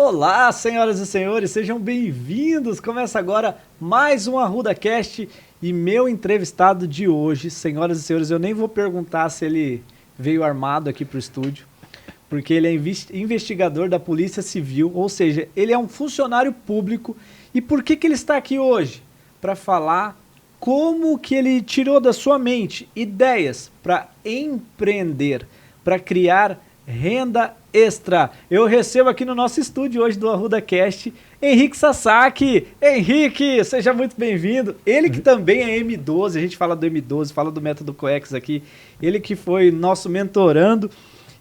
Olá, senhoras e senhores, sejam bem-vindos. Começa agora mais um ArrudaCast e meu entrevistado de hoje, senhoras e senhores, eu nem vou perguntar se ele veio armado aqui para o estúdio, porque ele é investigador da Polícia Civil, ou seja, ele é um funcionário público. E por que ele está aqui hoje? Para falar como que ele tirou da sua mente ideias para empreender, para criar renda extra. Eu recebo aqui no nosso estúdio hoje do ArrudaCast, Henrique Sasaki. Henrique, seja muito bem-vindo. Ele que também é M12, a gente fala do M12, fala do método COEX aqui. Ele que foi nosso mentorando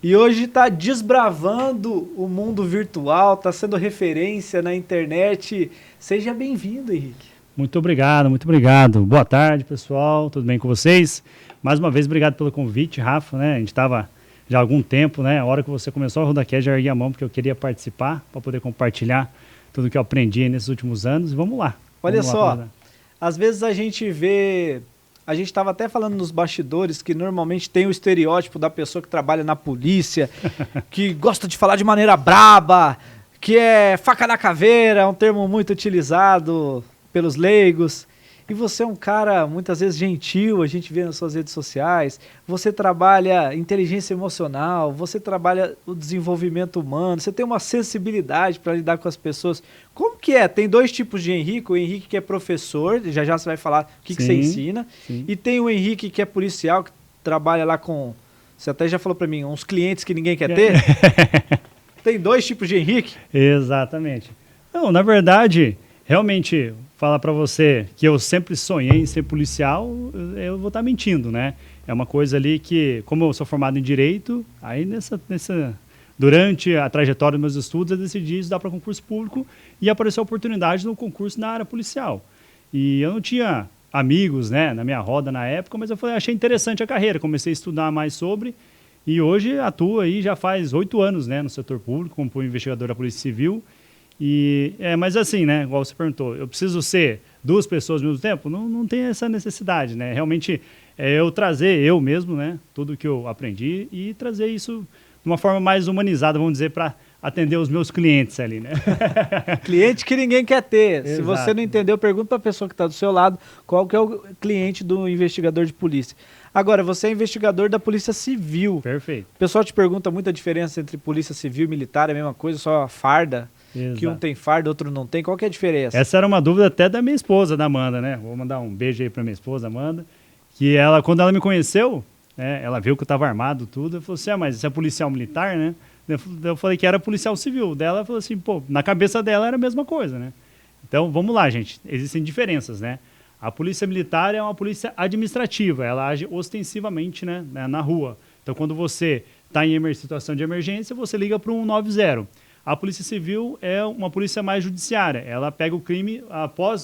e hoje está desbravando o mundo virtual, está sendo referência na internet. Seja bem-vindo, Henrique. Muito obrigado, muito obrigado. Boa tarde, pessoal. Tudo bem com vocês? Mais uma vez, obrigado pelo convite, Rafa, né? A gente estava já há algum tempo, né? A hora que você começou a ArrudaCast, já ergui a mão porque eu queria participar, para poder compartilhar tudo que eu aprendi nesses últimos anos. E vamos lá. Olha só, às vezes a gente vê... A gente estava até falando nos bastidores que normalmente tem o estereótipo da pessoa que trabalha na polícia, que gosta de falar de maneira braba, que é faca na caveira, um termo muito utilizado pelos leigos. E você é um cara muitas vezes gentil, a gente vê nas suas redes sociais, você trabalha inteligência emocional, você trabalha o desenvolvimento humano, você tem uma sensibilidade para lidar com as pessoas. Como que é? Tem dois tipos de Henrique, o Henrique que é professor, já você vai falar o que você ensina, e tem o Henrique que é policial, que trabalha lá com, você até já falou para mim, uns clientes que ninguém quer ter. Tem dois tipos de Henrique? Exatamente. Não, na verdade, realmente, falar para você que eu sempre sonhei em ser policial, eu vou estar mentindo, né? É uma coisa ali que, como eu sou formado em Direito, aí durante a trajetória dos meus estudos, eu decidi estudar para concurso público e apareceu a oportunidade no concurso na área policial. E eu não tinha amigos, né, na minha roda na época, mas eu falei, achei interessante a carreira, comecei a estudar mais sobre e hoje atuo aí já faz 8 anos, né, no setor público, como investigador da Polícia Civil. Mas assim, né, igual você perguntou, eu preciso ser duas pessoas ao mesmo tempo? Não tem essa necessidade, né? Realmente eu trazer eu mesmo, né, tudo que eu aprendi e trazer isso de uma forma mais humanizada, vamos dizer, para atender os meus clientes ali, né? Cliente que ninguém quer ter. Exato. Se você não entendeu, pergunta para a pessoa que está do seu lado qual que é o cliente do investigador de polícia. Agora, você é investigador da Polícia Civil. Perfeito. O pessoal te pergunta muita diferença entre Polícia Civil e Militar, é a mesma coisa, só a farda? Exato. Que um tem farda, outro não tem. Qual que é a diferença? Essa era uma dúvida até da minha esposa, da Amanda, né? Vou mandar um beijo aí para minha esposa, Amanda, que ela, quando ela me conheceu, né, ela viu que eu estava armado tudo, ela falou assim, mas você é policial militar, né? Eu falei que era policial civil. Daí ela falou assim, pô, na cabeça dela era a mesma coisa, né? Então, vamos lá, gente. Existem diferenças, né? A polícia militar é uma polícia administrativa, ela age ostensivamente, né, na rua. Então, quando você está em situação de emergência, você liga para o 190. A Polícia Civil é uma polícia mais judiciária. Ela pega o crime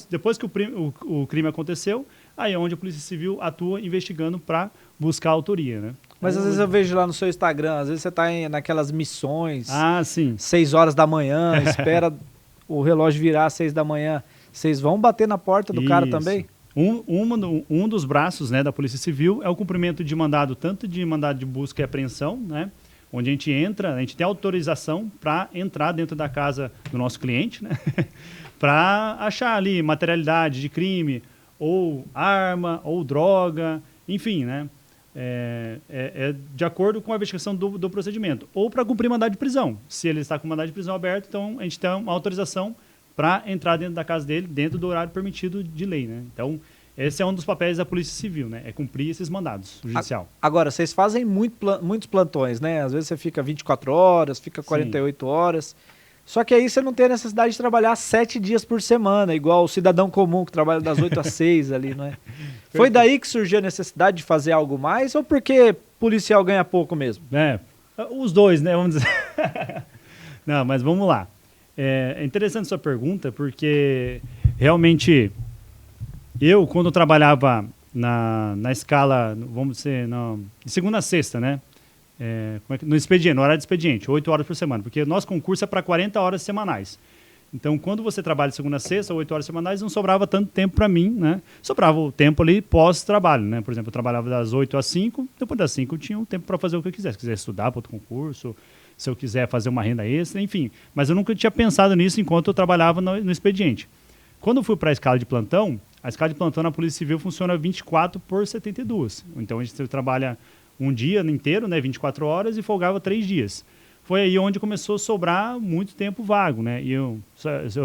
depois que o crime aconteceu, aí é onde a Polícia Civil atua investigando para buscar a autoria, né? Mas às vezes eu vejo lá no seu Instagram, às vezes você está naquelas missões, sim. 6 horas da manhã, espera o relógio virar às 6 da manhã. Vocês vão bater na porta do cara também? Um dos braços, né, da Polícia Civil é o cumprimento de mandado, tanto de mandado de busca e apreensão, né? Onde a gente entra, a gente tem autorização para entrar dentro da casa do nosso cliente, né? Para achar ali materialidade de crime, ou arma, ou droga, enfim, né? De acordo com a investigação do procedimento. Ou para cumprir mandado de prisão. Se ele está com mandado de prisão aberto, então a gente tem uma autorização para entrar dentro da casa dele, dentro do horário permitido de lei, né? Então, esse é um dos papéis da Polícia Civil, né? É cumprir esses mandados judicial. Agora, vocês fazem muitos plantões, né? Às vezes você fica 24 horas, fica 48 horas. Só que aí você não tem a necessidade de trabalhar 7 dias por semana, igual o cidadão comum que trabalha das 8 às 6 ali, não é? Foi daí que surgiu a necessidade de fazer algo mais ou porque policial ganha pouco mesmo? Os dois, né? Vamos dizer. Não, mas vamos lá. É interessante sua pergunta porque realmente eu, quando eu trabalhava na escala, vamos dizer, de segunda a sexta, né? No expediente, no horário de expediente, 8 horas por semana, porque o nosso concurso é para 40 horas semanais. Então, quando você trabalha de segunda a sexta, 8 horas semanais, não sobrava tanto tempo para mim, né? Sobrava o tempo ali pós-trabalho, né? Por exemplo, eu trabalhava das 8 às 5, depois das 5 eu tinha um tempo para fazer o que eu quisesse. Se quisesse estudar para outro concurso, se eu quiser fazer uma renda extra, enfim. Mas eu nunca tinha pensado nisso enquanto eu trabalhava no expediente. Quando eu fui para a escala de plantão, a escala de plantão na Polícia Civil funciona 24 por 72. Então a gente trabalha um dia inteiro, né, 24 horas, e folgava 3 dias. Foi aí onde começou a sobrar muito tempo vago, né? E eu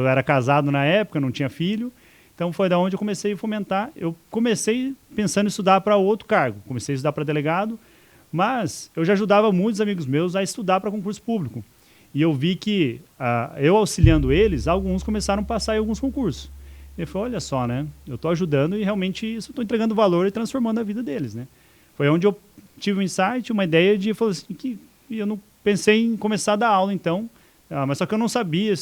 era casado na época, não tinha filho, então foi da onde eu comecei a fomentar. Eu comecei pensando em estudar para outro cargo, comecei a estudar para delegado, mas eu já ajudava muitos amigos meus a estudar para concurso público. E eu vi que, eu auxiliando eles, alguns começaram a passar em alguns concursos. E eu falei, olha só, né? Eu estou ajudando e realmente isso estou entregando valor e transformando a vida deles, né? Foi onde eu tive um insight, uma ideia de, falei assim, que eu não pensei em começar a dar aula, então, mas só que eu não sabia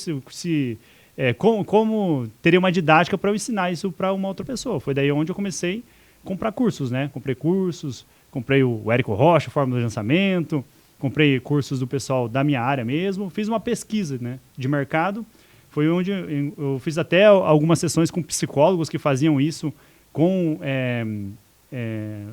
como teria uma didática para eu ensinar isso para uma outra pessoa. Foi daí onde eu comecei a comprar cursos, né? Comprei cursos, comprei o Érico Rocha, Fórmula de Lançamento, comprei cursos do pessoal da minha área mesmo, fiz uma pesquisa, né, de mercado. Foi onde eu fiz até algumas sessões com psicólogos que faziam isso com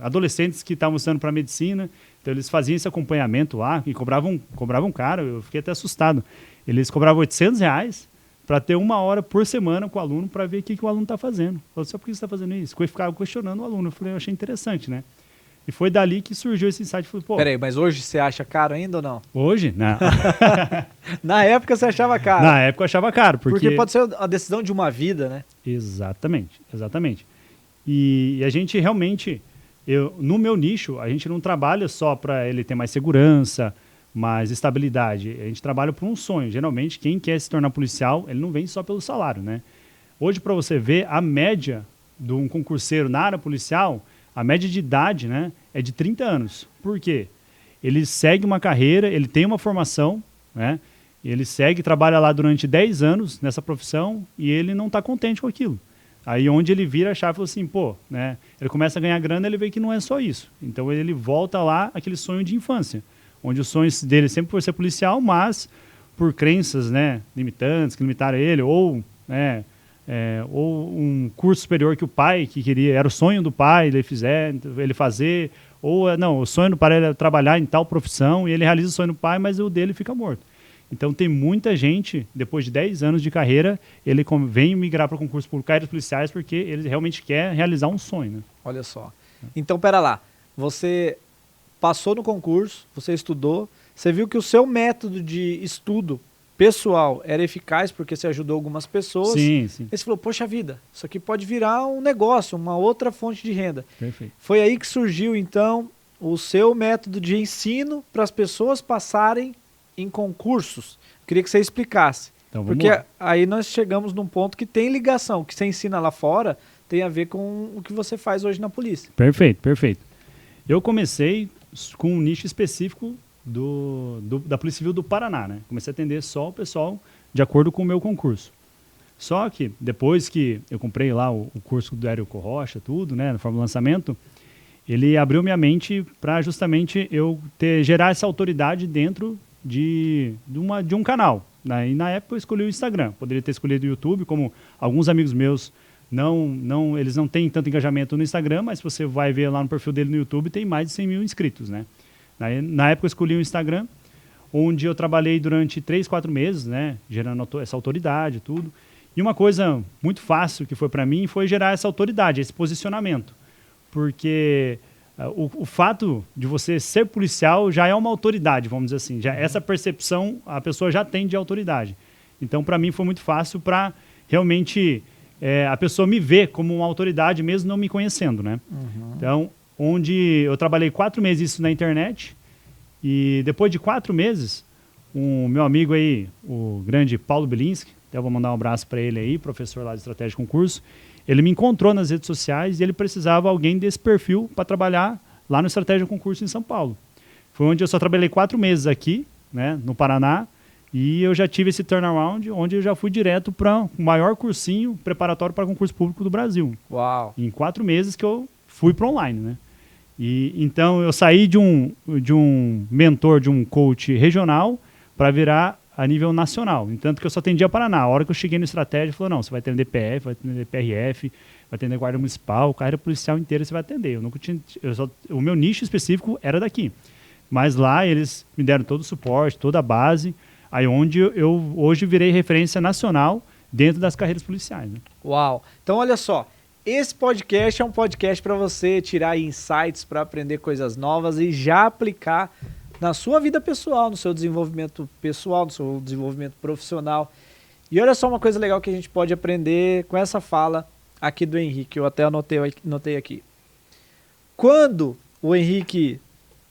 adolescentes que estavam estudando para medicina. Então, eles faziam esse acompanhamento lá e cobravam caro. Eu fiquei até assustado. Eles cobravam R$800 para ter 1 hora por semana com o aluno para ver o que o aluno está fazendo. Eu falei, só por que você está fazendo isso? Eu ficava questionando o aluno. Eu achei interessante, né? E foi dali que surgiu esse insight. Falei, pô, peraí, mas hoje você acha caro ainda ou não? Hoje? Não. Na época você achava caro. Na época eu achava caro. Porque pode ser a decisão de uma vida, né? Exatamente, exatamente. E a gente realmente, no meu nicho, a gente não trabalha só para ele ter mais segurança, mais estabilidade. A gente trabalha por um sonho. Geralmente, quem quer se tornar policial, ele não vem só pelo salário, né? Hoje, para você ver, a média de um concurseiro na área policial, a média de idade, né, é de 30 anos. Por quê? Ele segue uma carreira, ele tem uma formação, né? Ele trabalha lá durante 10 anos nessa profissão e ele não está contente com aquilo. Aí onde ele vira a chave e fala assim, pô, né? Ele começa a ganhar grana, ele vê que não é só isso. Então ele volta lá aquele sonho de infância, onde o sonho dele sempre foi ser policial, mas por crenças, né, limitantes, que limitaram ele, ou, né, ou um curso superior que o pai que queria, era o sonho do pai ele fazer, ou não, o sonho do pai era trabalhar em tal profissão e ele realiza o sonho do pai, mas o dele fica morto. Então tem muita gente, depois de 10 anos de carreira, ele vem migrar para o concurso público, carreiras policiais, porque ele realmente quer realizar um sonho, né? Olha só. Então, pera lá, você passou no concurso, você estudou, você viu que o seu método de estudo pessoal era eficaz porque você ajudou algumas pessoas. Sim, sim. Aí você falou, poxa vida, isso aqui pode virar um negócio, uma outra fonte de renda. Perfeito. Foi aí que surgiu, então, o seu método de ensino para as pessoas passarem em concursos. Eu queria que você explicasse. Então, vamos porque lá. aí nós chegamos num ponto que tem ligação, que você ensina lá fora tem a ver com o que você faz hoje na polícia. Perfeito, perfeito. Eu comecei com um nicho específico da Polícia Civil do Paraná, né? Comecei a atender só o pessoal de acordo com o meu concurso. Só que depois que eu comprei lá o curso do Érico Rocha, tudo, né, na forma de lançamento, ele abriu minha mente para justamente eu gerar essa autoridade dentro de um canal. Né? E na época eu escolhi o Instagram. Poderia ter escolhido o YouTube, como alguns amigos meus eles não têm tanto engajamento no Instagram, mas se você vai ver lá no perfil dele no YouTube, tem mais de 100 mil inscritos, né? Na época eu escolhi o Instagram, onde eu trabalhei durante 3, 4 meses, né? Gerando essa autoridade, tudo. E uma coisa muito fácil que foi para mim foi gerar essa autoridade, esse posicionamento. Porque o fato de você ser policial já é uma autoridade, vamos dizer assim. Já, essa percepção a pessoa já tem de autoridade. Então, para mim, foi muito fácil para realmente a pessoa me ver como uma autoridade, mesmo não me conhecendo, né? Uhum. Então, onde eu trabalhei 4 meses isso na internet e depois de 4 meses, o meu amigo aí, o grande Paulo Bilinski, até vou mandar um abraço para ele aí, professor lá de estratégia de concurso, ele me encontrou nas redes sociais e ele precisava de alguém desse perfil para trabalhar lá no Estratégia de Concurso em São Paulo. Foi onde eu só trabalhei 4 meses aqui, né, no Paraná, e eu já tive esse turnaround, onde eu já fui direto para o maior cursinho preparatório para concurso público do Brasil. Uau! Em 4 meses que eu fui para online, né? E então eu saí de um mentor, de um coach regional, para virar a nível nacional. Entanto que eu só atendia Paraná. A hora que eu cheguei no Estratégia, falou, não, você vai atender DPF, vai atender PRF, vai atender Guarda Municipal, carreira policial inteira você vai atender. O meu nicho específico era daqui. Mas lá eles me deram todo o suporte, toda a base, aí onde eu hoje virei referência nacional dentro das carreiras policiais. Né? Uau! Então olha só, esse podcast é um podcast para você tirar insights, para aprender coisas novas e já aplicar na sua vida pessoal, no seu desenvolvimento pessoal, no seu desenvolvimento profissional. E olha só uma coisa legal que a gente pode aprender com essa fala aqui do Henrique, eu até anotei aqui. Quando o Henrique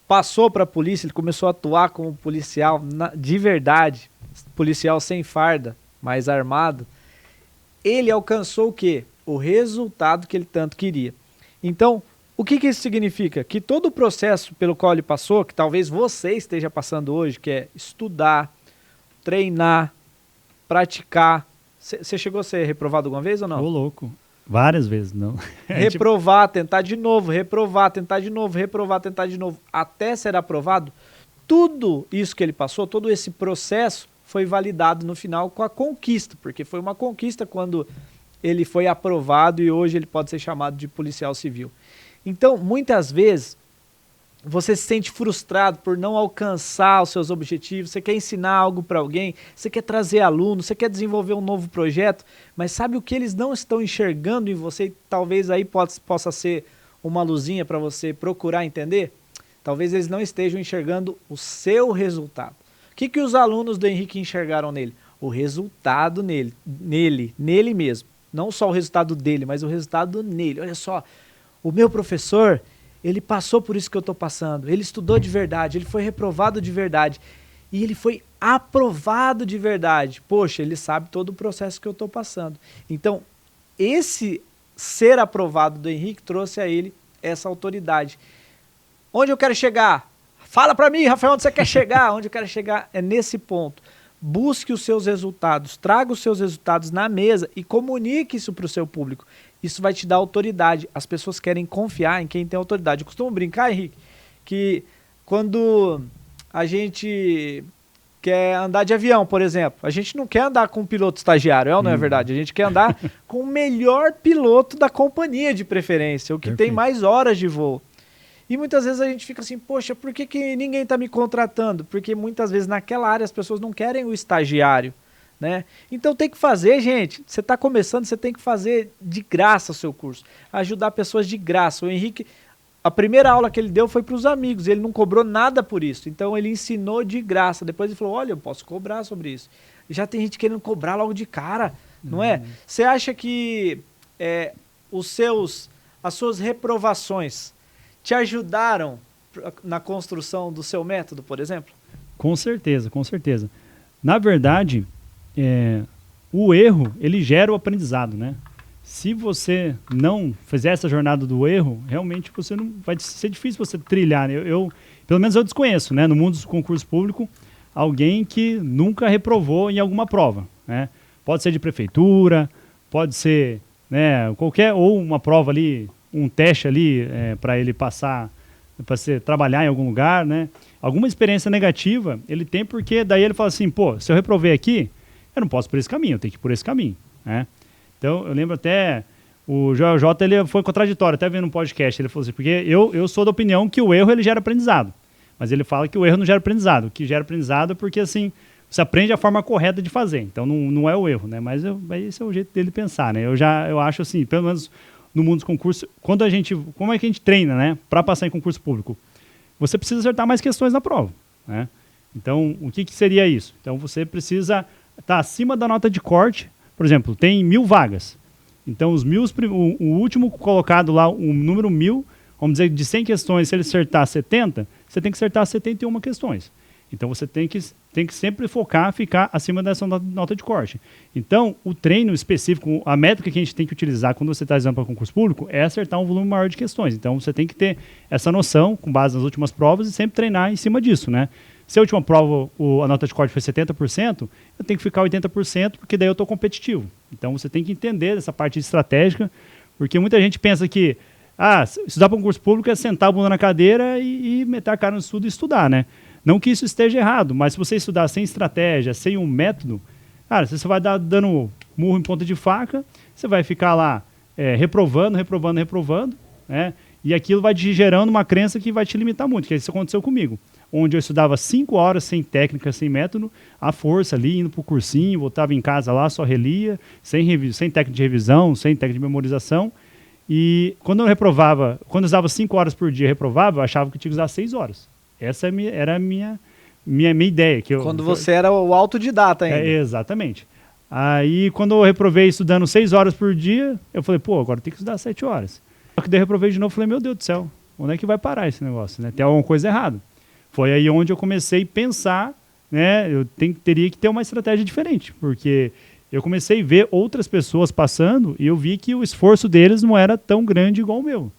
passou para a polícia, ele começou a atuar como policial de verdade, policial sem farda, mas armado, ele alcançou o quê? O resultado que ele tanto queria. Então, o que isso significa? Que todo o processo pelo qual ele passou, que talvez você esteja passando hoje, que é estudar, treinar, praticar. Você chegou a ser reprovado alguma vez ou não? Ô, louco. Várias vezes, não. Reprovar, tentar de novo, reprovar, tentar de novo, reprovar, tentar de novo, até ser aprovado. Tudo isso que ele passou, todo esse processo foi validado no final com a conquista, porque foi uma conquista quando ele foi aprovado e hoje ele pode ser chamado de policial civil. Então, muitas vezes, você se sente frustrado por não alcançar os seus objetivos, você quer ensinar algo para alguém, você quer trazer aluno, você quer desenvolver um novo projeto, mas sabe o que eles não estão enxergando em você e talvez aí possa ser uma luzinha para você procurar entender? Talvez eles não estejam enxergando o seu resultado. O que os alunos do Henrique enxergaram nele? O resultado nele mesmo. Não só o resultado dele, mas o resultado nele. Olha só, o meu professor, ele passou por isso que eu estou passando. Ele estudou de verdade, ele foi reprovado de verdade. E ele foi aprovado de verdade. Poxa, ele sabe todo o processo que eu estou passando. Então, esse ser aprovado do Henrique trouxe a ele essa autoridade. Onde eu quero chegar? Fala para mim, Rafael, onde você quer chegar? Onde eu quero chegar é nesse ponto. Busque os seus resultados, traga os seus resultados na mesa e comunique isso para o seu público. Isso vai te dar autoridade. As pessoas querem confiar em quem tem autoridade. Eu costumo brincar, Henrique, que quando a gente quer andar de avião, por exemplo, a gente não quer andar com um piloto estagiário, não é verdade? A gente quer andar com o melhor piloto da companhia de preferência, o que tem mais horas de voo. E muitas vezes a gente fica assim, poxa, por que ninguém está me contratando? Porque muitas vezes naquela área as pessoas não querem o estagiário, né? Então tem que fazer, gente, você está começando, você tem que fazer de graça o seu curso, ajudar pessoas de graça. O Henrique, a primeira aula que ele deu foi para os amigos, ele não cobrou nada por isso, então ele ensinou de graça. Depois ele falou, olha, eu posso cobrar sobre isso. E já tem gente querendo cobrar logo de cara, não é? Você acha que as suas reprovações te ajudaram na construção do seu método, por exemplo? Com certeza, com certeza. Na verdade, o erro, ele gera o aprendizado, né? Se você não fizer essa jornada do erro, realmente você não vai ser difícil você trilhar. Né? Pelo menos eu desconheço, né? No mundo do concurso público, alguém que nunca reprovou em alguma prova, né? Pode ser de prefeitura, pode ser, né, qualquer, ou uma prova ali, um teste ali para ele passar, para trabalhar em algum lugar, né? Alguma experiência negativa ele tem, porque daí ele fala assim, pô, se eu reprovei aqui, eu não posso por esse caminho, eu tenho que ir por esse caminho, né? Então, eu lembro até, o JJ, ele foi contraditório, até vendo um podcast, ele falou assim, porque eu sou da opinião que o erro, ele gera aprendizado, mas ele fala que o erro não gera aprendizado, o que gera aprendizado é porque, assim, você aprende a forma correta de fazer, então não é o erro, né? Mas esse é o jeito dele pensar, né? Eu acho assim, pelo menos no mundo dos concursos, como é que a gente treina, né, para passar em concurso público? Você precisa acertar mais questões na prova, né? Então, o que seria isso? Então, você precisa estar acima da nota de corte. Por exemplo, tem 1000 vagas. Então, o último colocado lá, o número 1000, vamos dizer, de 100 questões, se ele acertar 70, você tem que acertar 71 questões. Então, você tem que sempre focar, ficar acima dessa nota de corte. Então, o treino específico, a métrica que a gente tem que utilizar quando você está exame para concurso público é acertar um volume maior de questões. Então, você tem que ter essa noção, com base nas últimas provas, e sempre treinar em cima disso, né? Se a última prova, a nota de corte foi 70%, eu tenho que ficar 80%, porque daí eu estou competitivo. Então, você tem que entender essa parte estratégica, porque muita gente pensa que estudar para concurso público é sentar a bunda na cadeira e meter a cara no estudo e estudar, né? Não que isso esteja errado, mas se você estudar sem estratégia, sem um método, cara, você vai dando murro em ponta de faca, você vai ficar lá reprovando, né? E aquilo vai te gerando uma crença que vai te limitar muito, que isso aconteceu comigo. onde eu estudava 5 horas sem técnica, sem método, à força ali, indo pro cursinho, voltava em casa lá, só relia, sem técnica de revisão, sem técnica de memorização. E quando eu reprovava, quando eu usava 5 horas por dia e reprovava, eu achava que eu tinha que usar 6 horas. Essa era a minha ideia. Quando você era o autodidata ainda. Exatamente. Aí, quando eu reprovei estudando 6 horas por dia, eu falei, pô, agora tem que estudar 7 horas. Só que daí eu reprovei de novo, falei, meu Deus do céu, onde é que vai parar esse negócio, né? Tem alguma coisa errada. Foi aí onde eu comecei a pensar, né? Teria que ter uma estratégia diferente, porque eu comecei a ver outras pessoas passando e eu vi que o esforço deles não era tão grande igual o meu.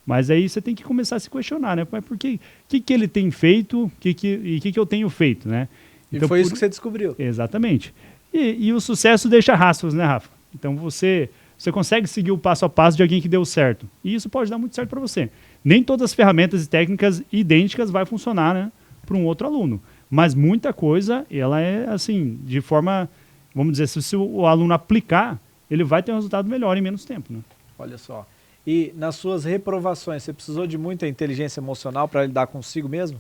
Mas aí você tem que começar a se questionar, né? Mas por que ele tem feito e que eu tenho feito, né? Então, foi isso que você descobriu. Exatamente. E o sucesso deixa rastros, né, Rafa? Então você consegue seguir o passo a passo de alguém que deu certo. E isso pode dar muito certo para você. Nem todas as ferramentas e técnicas idênticas vai funcionar, né, para um outro aluno. Mas muita coisa, ela é assim, de forma, vamos dizer, se o aluno aplicar, ele vai ter um resultado melhor em menos tempo, né? Olha só. E nas suas reprovações, você precisou de muita inteligência emocional para lidar consigo mesmo?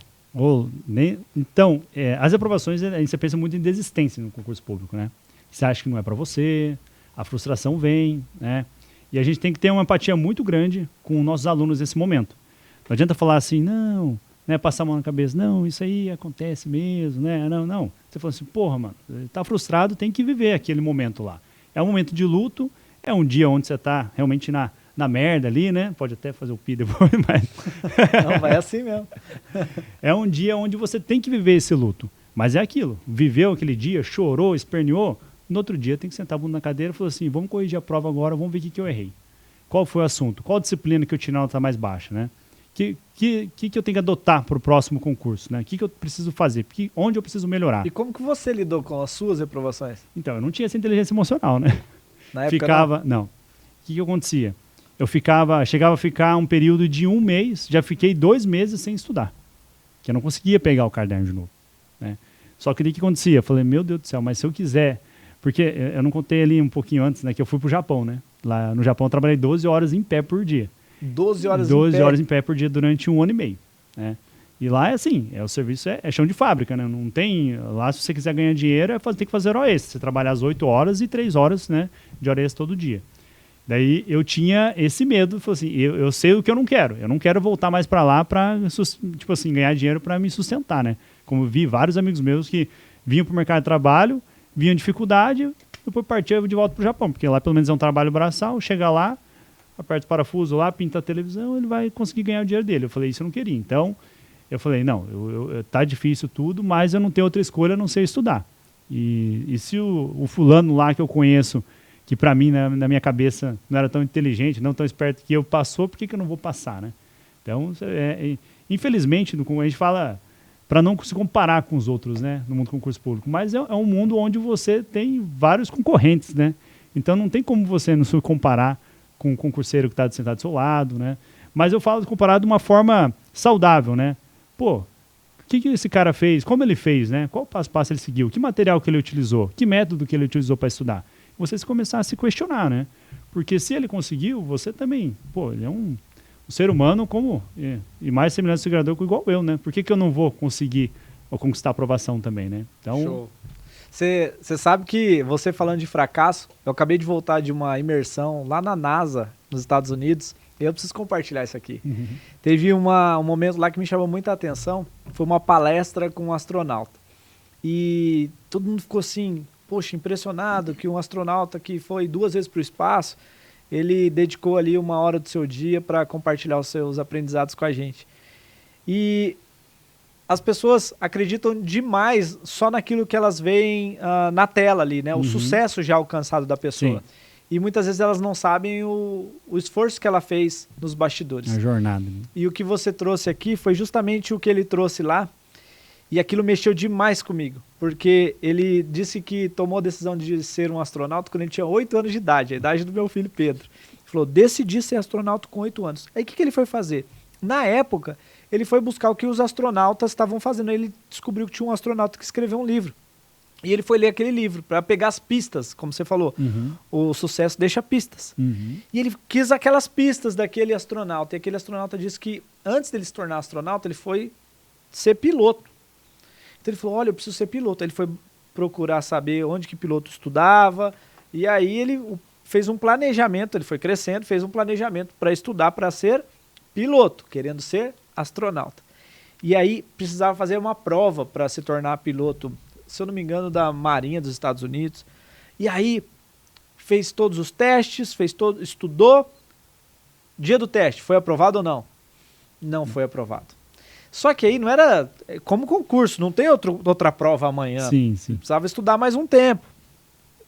Então, as reprovações, você pensa muito em desistência no concurso público, né? Você acha que não é para você, a frustração vem, né? E a gente tem que ter uma empatia muito grande com os nossos alunos nesse momento. Não adianta falar assim, não, né, passar a mão na cabeça, não, isso aí acontece mesmo, né? Não. Você fala assim, porra, mano, tá frustrado, tem que viver aquele momento lá. É um momento de luto, é um dia onde você tá realmente na merda ali, né? Pode até fazer o pi depois, mas... Não, vai assim mesmo. É um dia onde você tem que viver esse luto. Mas é aquilo, viveu aquele dia, chorou, esperneou, no outro dia tem que sentar a bunda na cadeira e falar assim, vamos corrigir a prova agora, vamos ver o que eu errei. Qual foi o assunto? Qual disciplina que eu tirei a nota mais baixa, né? Que eu tenho que adotar para o próximo concurso, né? O que eu preciso fazer? Onde eu preciso melhorar? E como que você lidou com as suas reprovações? Então, eu não tinha essa inteligência emocional, né? Na época, não. O que acontecia? Chegava a ficar um período de 1 mês, já fiquei 2 meses sem estudar. Que eu não conseguia pegar o caderno de novo, né? Só que o que acontecia? Eu falei, meu Deus do céu, mas se eu quiser... Porque eu não contei ali um pouquinho antes, né? Que eu fui pro Japão, né? Lá no Japão eu trabalhei 12 horas em pé por dia. 12 horas 12 horas em pé por dia durante 1 ano e meio, né? E lá é assim, o serviço é chão de fábrica, né? Não tem... Lá, se você quiser ganhar dinheiro, tem que fazer hora extra. Você trabalha às 8 horas e 3 horas, né, de hora extra todo dia. Daí eu tinha esse medo, falei assim, eu sei o que eu não quero. Eu não quero voltar mais para lá para, tipo assim, ganhar dinheiro para me sustentar, né? Como eu vi vários amigos meus que vinham para o mercado de trabalho, vinham dificuldade, depois partiam de volta para o Japão, porque lá pelo menos é um trabalho braçal, chega lá, aperta o parafuso lá, pinta a televisão, ele vai conseguir ganhar o dinheiro dele. Eu falei, isso eu não queria. Então, eu falei, não, tá difícil tudo, mas eu não tenho outra escolha a não ser estudar. E se o fulano lá que eu conheço, que para mim, na minha cabeça, não era tão inteligente, não tão esperto que eu, passou, por que eu não vou passar, né? Então, infelizmente, a gente fala para não se comparar com os outros, né, no mundo do concurso público, mas é um mundo onde você tem vários concorrentes, né? Então, não tem como você não se comparar com um concurseiro que está sentado do seu lado, né? Mas eu falo de comparar de uma forma saudável, né? Pô, o que esse cara fez? Como ele fez, né? Qual passo a passo ele seguiu? Que material que ele utilizou? Que método que ele utilizou para estudar? Você começar a se questionar, né? Porque se ele conseguiu, você também, pô, ele é um ser humano como, e mais semelhante ao criador igual eu, né? Por que eu não vou conseguir ou conquistar a aprovação também, né? Então, show. Você sabe que, você falando de fracasso, eu acabei de voltar de uma imersão lá na NASA, nos Estados Unidos, e eu preciso compartilhar isso aqui. Uhum. Teve um momento lá que me chamou muita atenção, foi uma palestra com um astronauta. E todo mundo ficou assim, poxa, impressionado que um astronauta que foi 2 vezes para o espaço, ele dedicou ali 1 hora do seu dia para compartilhar os seus aprendizados com a gente. E as pessoas acreditam demais só naquilo que elas veem na tela ali, né? O sucesso já alcançado da pessoa. Sim. E muitas vezes elas não sabem o esforço que ela fez nos bastidores. A jornada. Né? E o que você trouxe aqui foi justamente o que ele trouxe lá. E aquilo mexeu demais comigo, porque ele disse que tomou a decisão de ser um astronauta quando ele tinha 8 anos de idade, a idade do meu filho Pedro. Ele falou, decidi ser astronauta com 8 anos. Aí o que ele foi fazer? Na época, ele foi buscar o que os astronautas estavam fazendo. Ele descobriu que tinha um astronauta que escreveu um livro. E ele foi ler aquele livro para pegar as pistas, como você falou. Uhum. O sucesso deixa pistas. Uhum. E ele quis aquelas pistas daquele astronauta. E aquele astronauta disse que antes dele se tornar astronauta, ele foi ser piloto. Então ele falou, olha, eu preciso ser piloto. Aí ele foi procurar saber onde que piloto estudava, e aí ele fez um planejamento, ele foi crescendo, fez um planejamento para estudar para ser piloto, querendo ser astronauta. E aí precisava fazer uma prova para se tornar piloto, se eu não me engano, da Marinha dos Estados Unidos. E aí fez todos os testes, estudou. Dia do teste, foi aprovado ou não? Não foi aprovado. Só que aí não era como concurso, não tem outra prova amanhã. Sim, sim. Precisava estudar mais um tempo.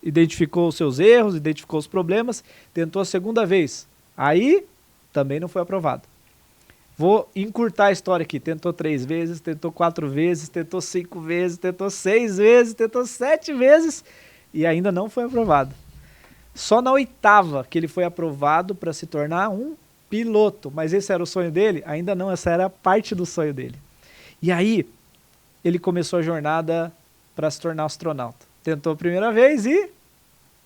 Identificou os seus erros, identificou os problemas, tentou a segunda vez. Aí também não foi aprovado. Vou encurtar a história aqui. Tentou 3 vezes, tentou 4 vezes, tentou 5 vezes, tentou 6 vezes, tentou 7 vezes e ainda não foi aprovado. Só na 8ª que ele foi aprovado para se tornar um piloto. Mas esse era o sonho dele? Ainda não, essa era parte do sonho dele. E aí, ele começou a jornada para se tornar astronauta. Tentou a primeira vez e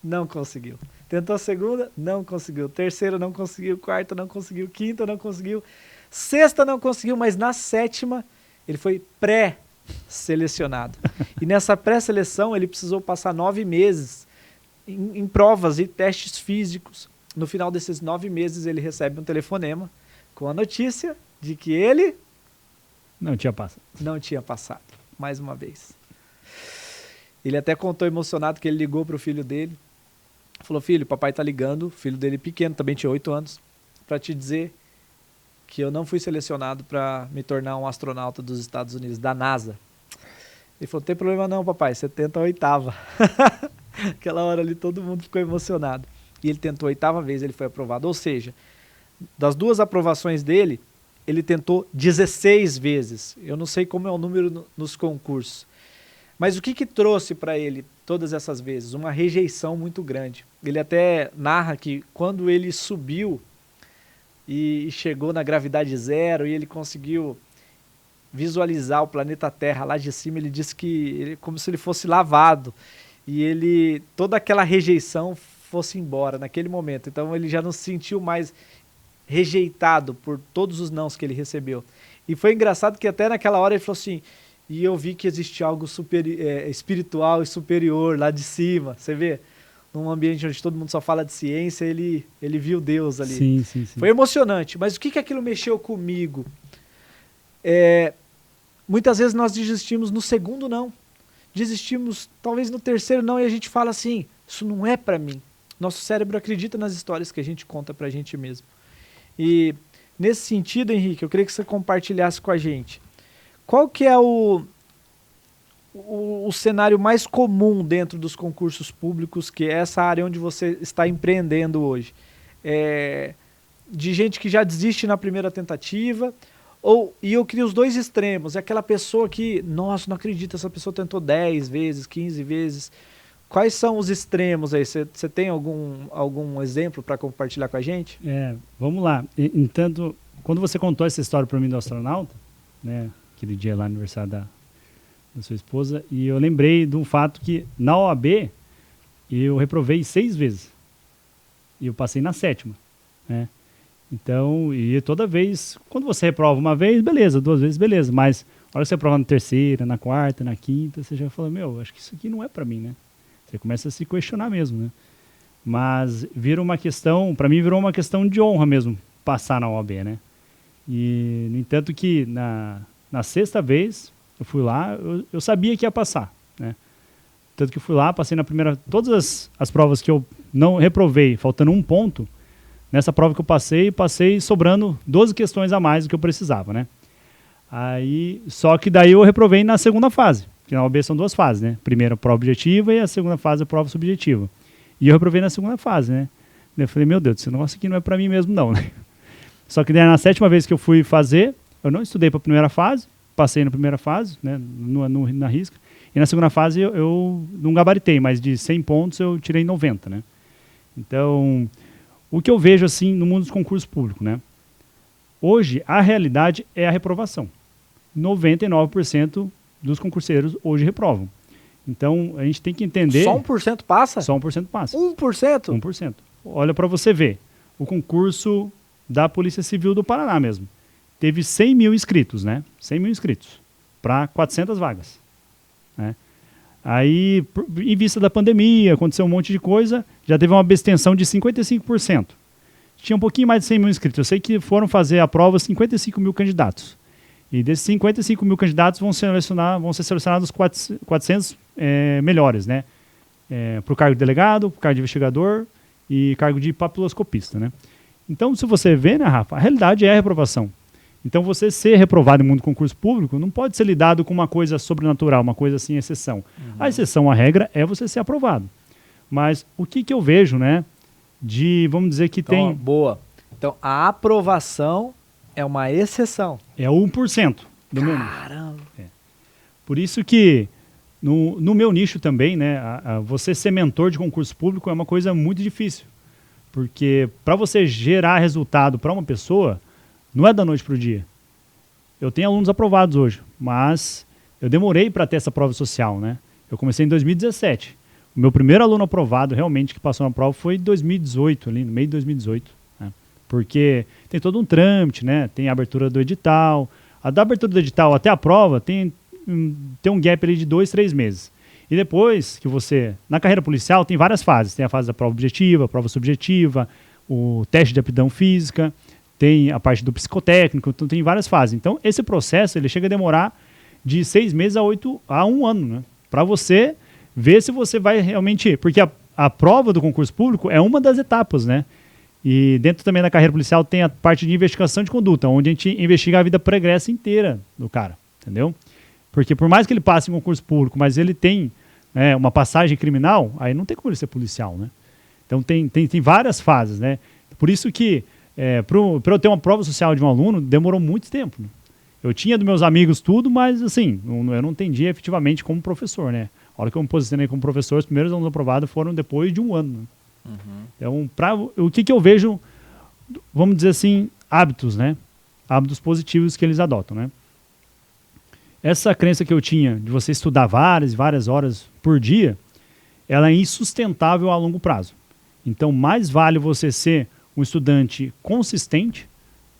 não conseguiu. Tentou a segunda, não conseguiu. Terceira, não conseguiu. Quarta, não conseguiu. Quinta, não conseguiu. Sexta, não conseguiu. Mas na 7ª, ele foi pré-selecionado. E nessa pré-seleção, ele precisou passar 9 meses em provas e testes físicos. No final desses 9 meses, ele recebe um telefonema com a notícia de que ele Não tinha passado. não tinha passado, mais uma vez. Ele até contou emocionado que ele ligou para o filho dele, falou, filho, papai tá ligando, o filho dele pequeno, também tinha 8 anos, para te dizer que eu não fui selecionado para me tornar um astronauta dos Estados Unidos, da NASA. Ele falou, não tem problema não, papai, você tenta a 8ª. Aquela hora ali todo mundo ficou emocionado. E ele tentou a 8ª vez, ele foi aprovado. Ou seja, das 2 aprovações dele, ele tentou 16 vezes. Eu não sei como é o número nos concursos. Mas o que trouxe para ele todas essas vezes? Uma rejeição muito grande. Ele até narra que quando ele subiu e chegou na gravidade zero e ele conseguiu visualizar o planeta Terra lá de cima, ele disse que como se ele fosse lavado. E toda aquela rejeição fosse embora naquele momento. Então ele já não se sentiu mais rejeitado por todos os nãos que ele recebeu. E foi engraçado que até naquela hora ele falou assim, e eu vi que existe algo espiritual e superior lá de cima. Você vê? Num ambiente onde todo mundo só fala de ciência, ele viu Deus ali. Sim, sim, sim. Foi emocionante. Mas o que aquilo mexeu comigo? Muitas vezes nós desistimos no segundo não. Desistimos talvez no terceiro não e a gente fala assim, isso não é para mim. Nosso cérebro acredita nas histórias que a gente conta pra gente mesmo. E nesse sentido, Henrique, eu queria que você compartilhasse com a gente. Qual que é o cenário mais comum dentro dos concursos públicos, que é essa área onde você está empreendendo hoje? De gente que já desiste na primeira tentativa, e eu queria os 2 extremos, é aquela pessoa que, nossa, não acredito, essa pessoa tentou 10 vezes, 15 vezes. Quais são os extremos aí? Você tem algum exemplo para compartilhar com a gente? Vamos lá. Entanto, quando você contou essa história para mim do astronauta, né, aquele dia lá no aniversário da sua esposa, e eu lembrei de um fato que na OAB eu reprovei 6 vezes. E eu passei na 7ª, né? Então, e toda vez, quando você reprova uma vez, beleza, 2 vezes, beleza, mas a hora que você reprova na 3ª, na 4ª, na 5ª, você já fala, acho que isso aqui não é para mim, né? Você começa a se questionar mesmo, né? Mas vira uma questão, para mim virou uma questão de honra mesmo, passar na OAB, né? E, no entanto que na 6ª vez, eu fui lá, eu sabia que ia passar, né? Tanto que eu fui lá, passei na primeira, todas as provas que eu não reprovei, faltando 1 ponto, nessa prova que eu passei sobrando 12 questões a mais do que eu precisava, né? Aí, só que daí eu reprovei na 2ª fase, porque na OAB são 2 fases, né? Primeira a prova objetiva e a 2ª fase a prova subjetiva. E eu reprovei na 2ª fase, né? Eu falei, meu Deus, esse negócio aqui não é pra mim mesmo não, né? Só que daí na 7ª vez que eu fui fazer, eu não estudei pra primeira fase, passei na primeira fase, né? Na risca. E na 2ª fase eu não gabaritei, mas de 100 pontos eu tirei 90, né? Então, o que eu vejo assim no mundo dos concursos públicos, né? Hoje, a realidade é a reprovação. 99% dos concurseiros hoje reprovam. Então, a gente tem que entender... Só 1% passa? Só 1% passa. 1%? 1%. Olha para você ver. O concurso da Polícia Civil do Paraná mesmo. Teve 100 mil inscritos, né? 100 mil inscritos. para 400 vagas. Né? Aí, em vista da pandemia, aconteceu um monte de coisa, já teve uma abstenção de 55%. Tinha um pouquinho mais de 100 mil inscritos. Eu sei que foram fazer a prova 55 mil candidatos. E desses 55 mil candidatos vão ser selecionados 400 melhores, né? Para o cargo de delegado, para o cargo de investigador e cargo de papiloscopista, né? Então, se você vê, né, Rafa, a realidade é a reprovação. Então, você ser reprovado em mundo concurso público não pode ser lidado com uma coisa sobrenatural, uma coisa assim, exceção. A exceção, a regra, é você ser aprovado. Mas o que eu vejo, né, vamos dizer que então, tem... Boa. Então, a aprovação é uma exceção. É 1% do meu nicho. Caramba! Por isso que, no meu nicho também, né, você ser mentor de concurso público é uma coisa muito difícil. Porque para você gerar resultado para uma pessoa, não é da noite para o dia. Eu tenho alunos aprovados hoje, mas eu demorei para ter essa prova social, né? Eu comecei em 2017. O meu primeiro aluno aprovado, realmente, que passou na prova, foi em 2018, ali no meio de 2018. Né? Porque tem todo um trâmite, né? Tem a abertura do edital. Da abertura do edital até a prova, tem um gap ali de 2, 3 meses. E depois que você... Na carreira policial tem várias fases. Tem a fase da prova objetiva, a prova subjetiva, o teste de aptidão física, tem a parte do psicotécnico, então tem várias fases. Então, esse processo ele chega a demorar de 6 meses a 1 ano, né? Para você ver se você vai realmente... Porque a prova do concurso público é uma das etapas, né? E dentro também da carreira policial tem a parte de investigação de conduta, onde a gente investiga a vida pregressa inteira do cara, entendeu? Porque por mais que ele passe em concurso público, mas ele tem uma passagem criminal, aí não tem como ele ser policial, né? Então tem várias fases, né? Por isso que para eu ter uma prova social de um aluno, demorou muito tempo. Né? Eu tinha dos meus amigos tudo, mas assim, eu não entendia efetivamente como professor, né? A hora que eu me posicionei como professor, os primeiros alunos aprovados foram depois de 1 ano. Né? Então, o que eu vejo, vamos dizer assim, hábitos, né? Hábitos positivos que eles adotam, né? Essa crença que eu tinha de você estudar várias e várias horas por dia, ela é insustentável a longo prazo. Então, mais vale você ser um estudante consistente,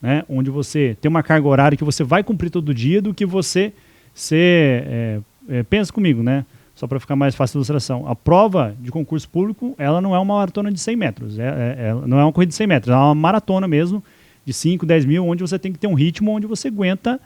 né, onde você tem uma carga horária que você vai cumprir todo dia, do que você ser... pensa comigo, né? Só para ficar mais fácil a ilustração. A prova de concurso público, ela não é uma maratona de 100 metros. Não é uma corrida de 100 metros. É uma maratona mesmo, de 5, 10 mil, onde você tem que ter um ritmo onde você aguenta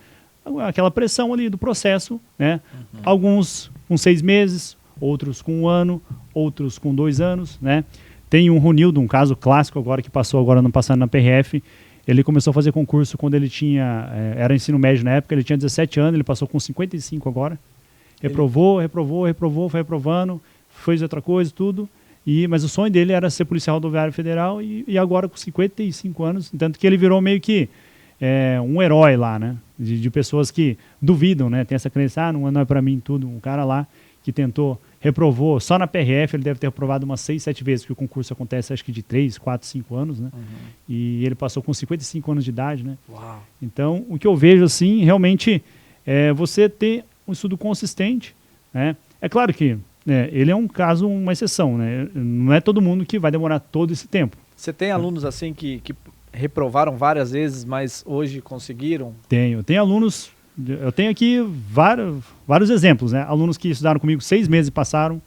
aquela pressão ali do processo, né? Alguns com 6 meses, outros com 1 ano, outros com 2 anos, né? Tem um Ronildo, um caso clássico agora, que passou agora ano passado na PRF. Ele começou a fazer concurso quando ele tinha... era ensino médio na época, ele tinha 17 anos, ele passou com 55 agora. Reprovou, foi reprovando, fez outra coisa, tudo. Mas o sonho dele era ser policial rodoviário federal e agora com 55 anos, tanto que ele virou meio que um herói lá, né? De pessoas que duvidam, né? Tem essa crença, não é pra mim tudo. Um cara lá que tentou, reprovou, só na PRF ele deve ter reprovado umas 6, 7 vezes, porque o concurso acontece acho que de 3, 4, 5 anos, né? E ele passou com 55 anos de idade, né? Uau. Então, o que eu vejo, assim, realmente é você ter um estudo consistente, né? É claro que ele é um caso, uma exceção, né? Não é todo mundo que vai demorar todo esse tempo. Você tem alunos assim que reprovaram várias vezes, mas hoje conseguiram? Tenho alunos, eu tenho aqui vários exemplos, né? Alunos que estudaram comigo 6 meses e passaram,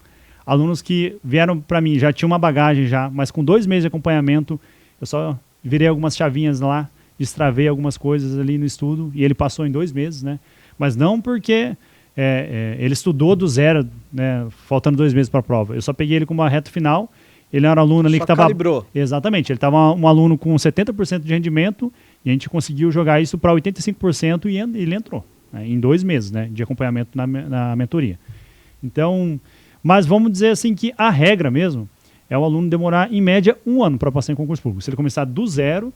alunos que vieram para mim, já tinham uma bagagem já, mas com 2 meses de acompanhamento, eu só virei algumas chavinhas lá, destravei algumas coisas ali no estudo, e ele passou em 2 meses, né? Mas não porque ele estudou do zero, né, faltando 2 meses para a prova. Eu só peguei ele com uma reta final. Ele era um aluno ali que estava... calibrou. Exatamente. Ele estava um aluno com 70% de rendimento e a gente conseguiu jogar isso para 85% e ele entrou, né, em 2 meses, né, de acompanhamento na mentoria. Então, mas vamos dizer assim que a regra mesmo é o aluno demorar, em média, 1 ano para passar em concurso público. Se ele começar do zero,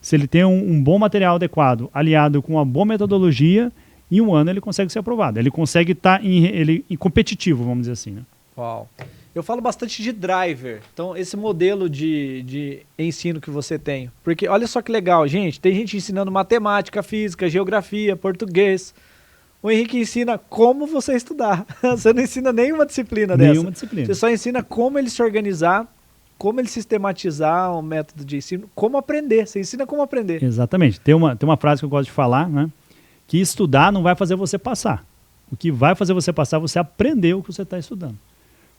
se ele tem um bom material adequado, aliado com uma boa metodologia, em 1 ano ele consegue ser aprovado. Ele consegue estar em competitivo, vamos dizer assim, né? Uau. Eu falo bastante de driver. Então, esse modelo de ensino que você tem. Porque olha só que legal, gente. Tem gente ensinando matemática, física, geografia, português. O Henrique ensina como você estudar. Você não ensina nenhuma disciplina dessa. Nenhuma disciplina. Você só ensina como ele se organizar, como ele sistematizar o método de ensino, como aprender. Você ensina como aprender. Exatamente. Tem uma frase que eu gosto de falar, né? Que estudar não vai fazer você passar. O que vai fazer você passar é você aprender o que você está estudando.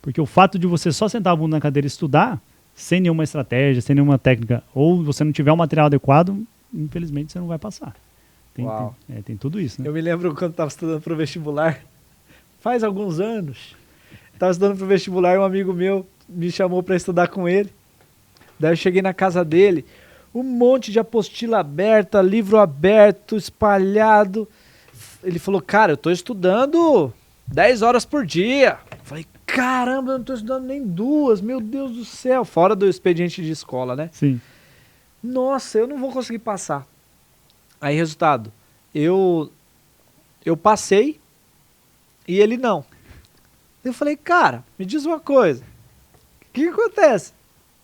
Porque o fato de você só sentar a bunda na cadeira e estudar, sem nenhuma estratégia, sem nenhuma técnica, ou você não tiver o material adequado, infelizmente você não vai passar. Tem tudo isso, né? Eu me lembro quando estava estudando para o vestibular, faz alguns anos, estava estudando para o vestibular e um amigo meu me chamou para estudar com ele. Daí eu cheguei na casa dele, um monte de apostila aberta, livro aberto, espalhado. Ele falou, cara, eu estou estudando 10 horas por dia. Eu falei, caramba, eu não estou estudando nem 2, meu Deus do céu. Fora do expediente de escola, né? Sim. Nossa, eu não vou conseguir passar. Aí, resultado, eu passei e ele não. Eu falei, cara, me diz uma coisa, o que acontece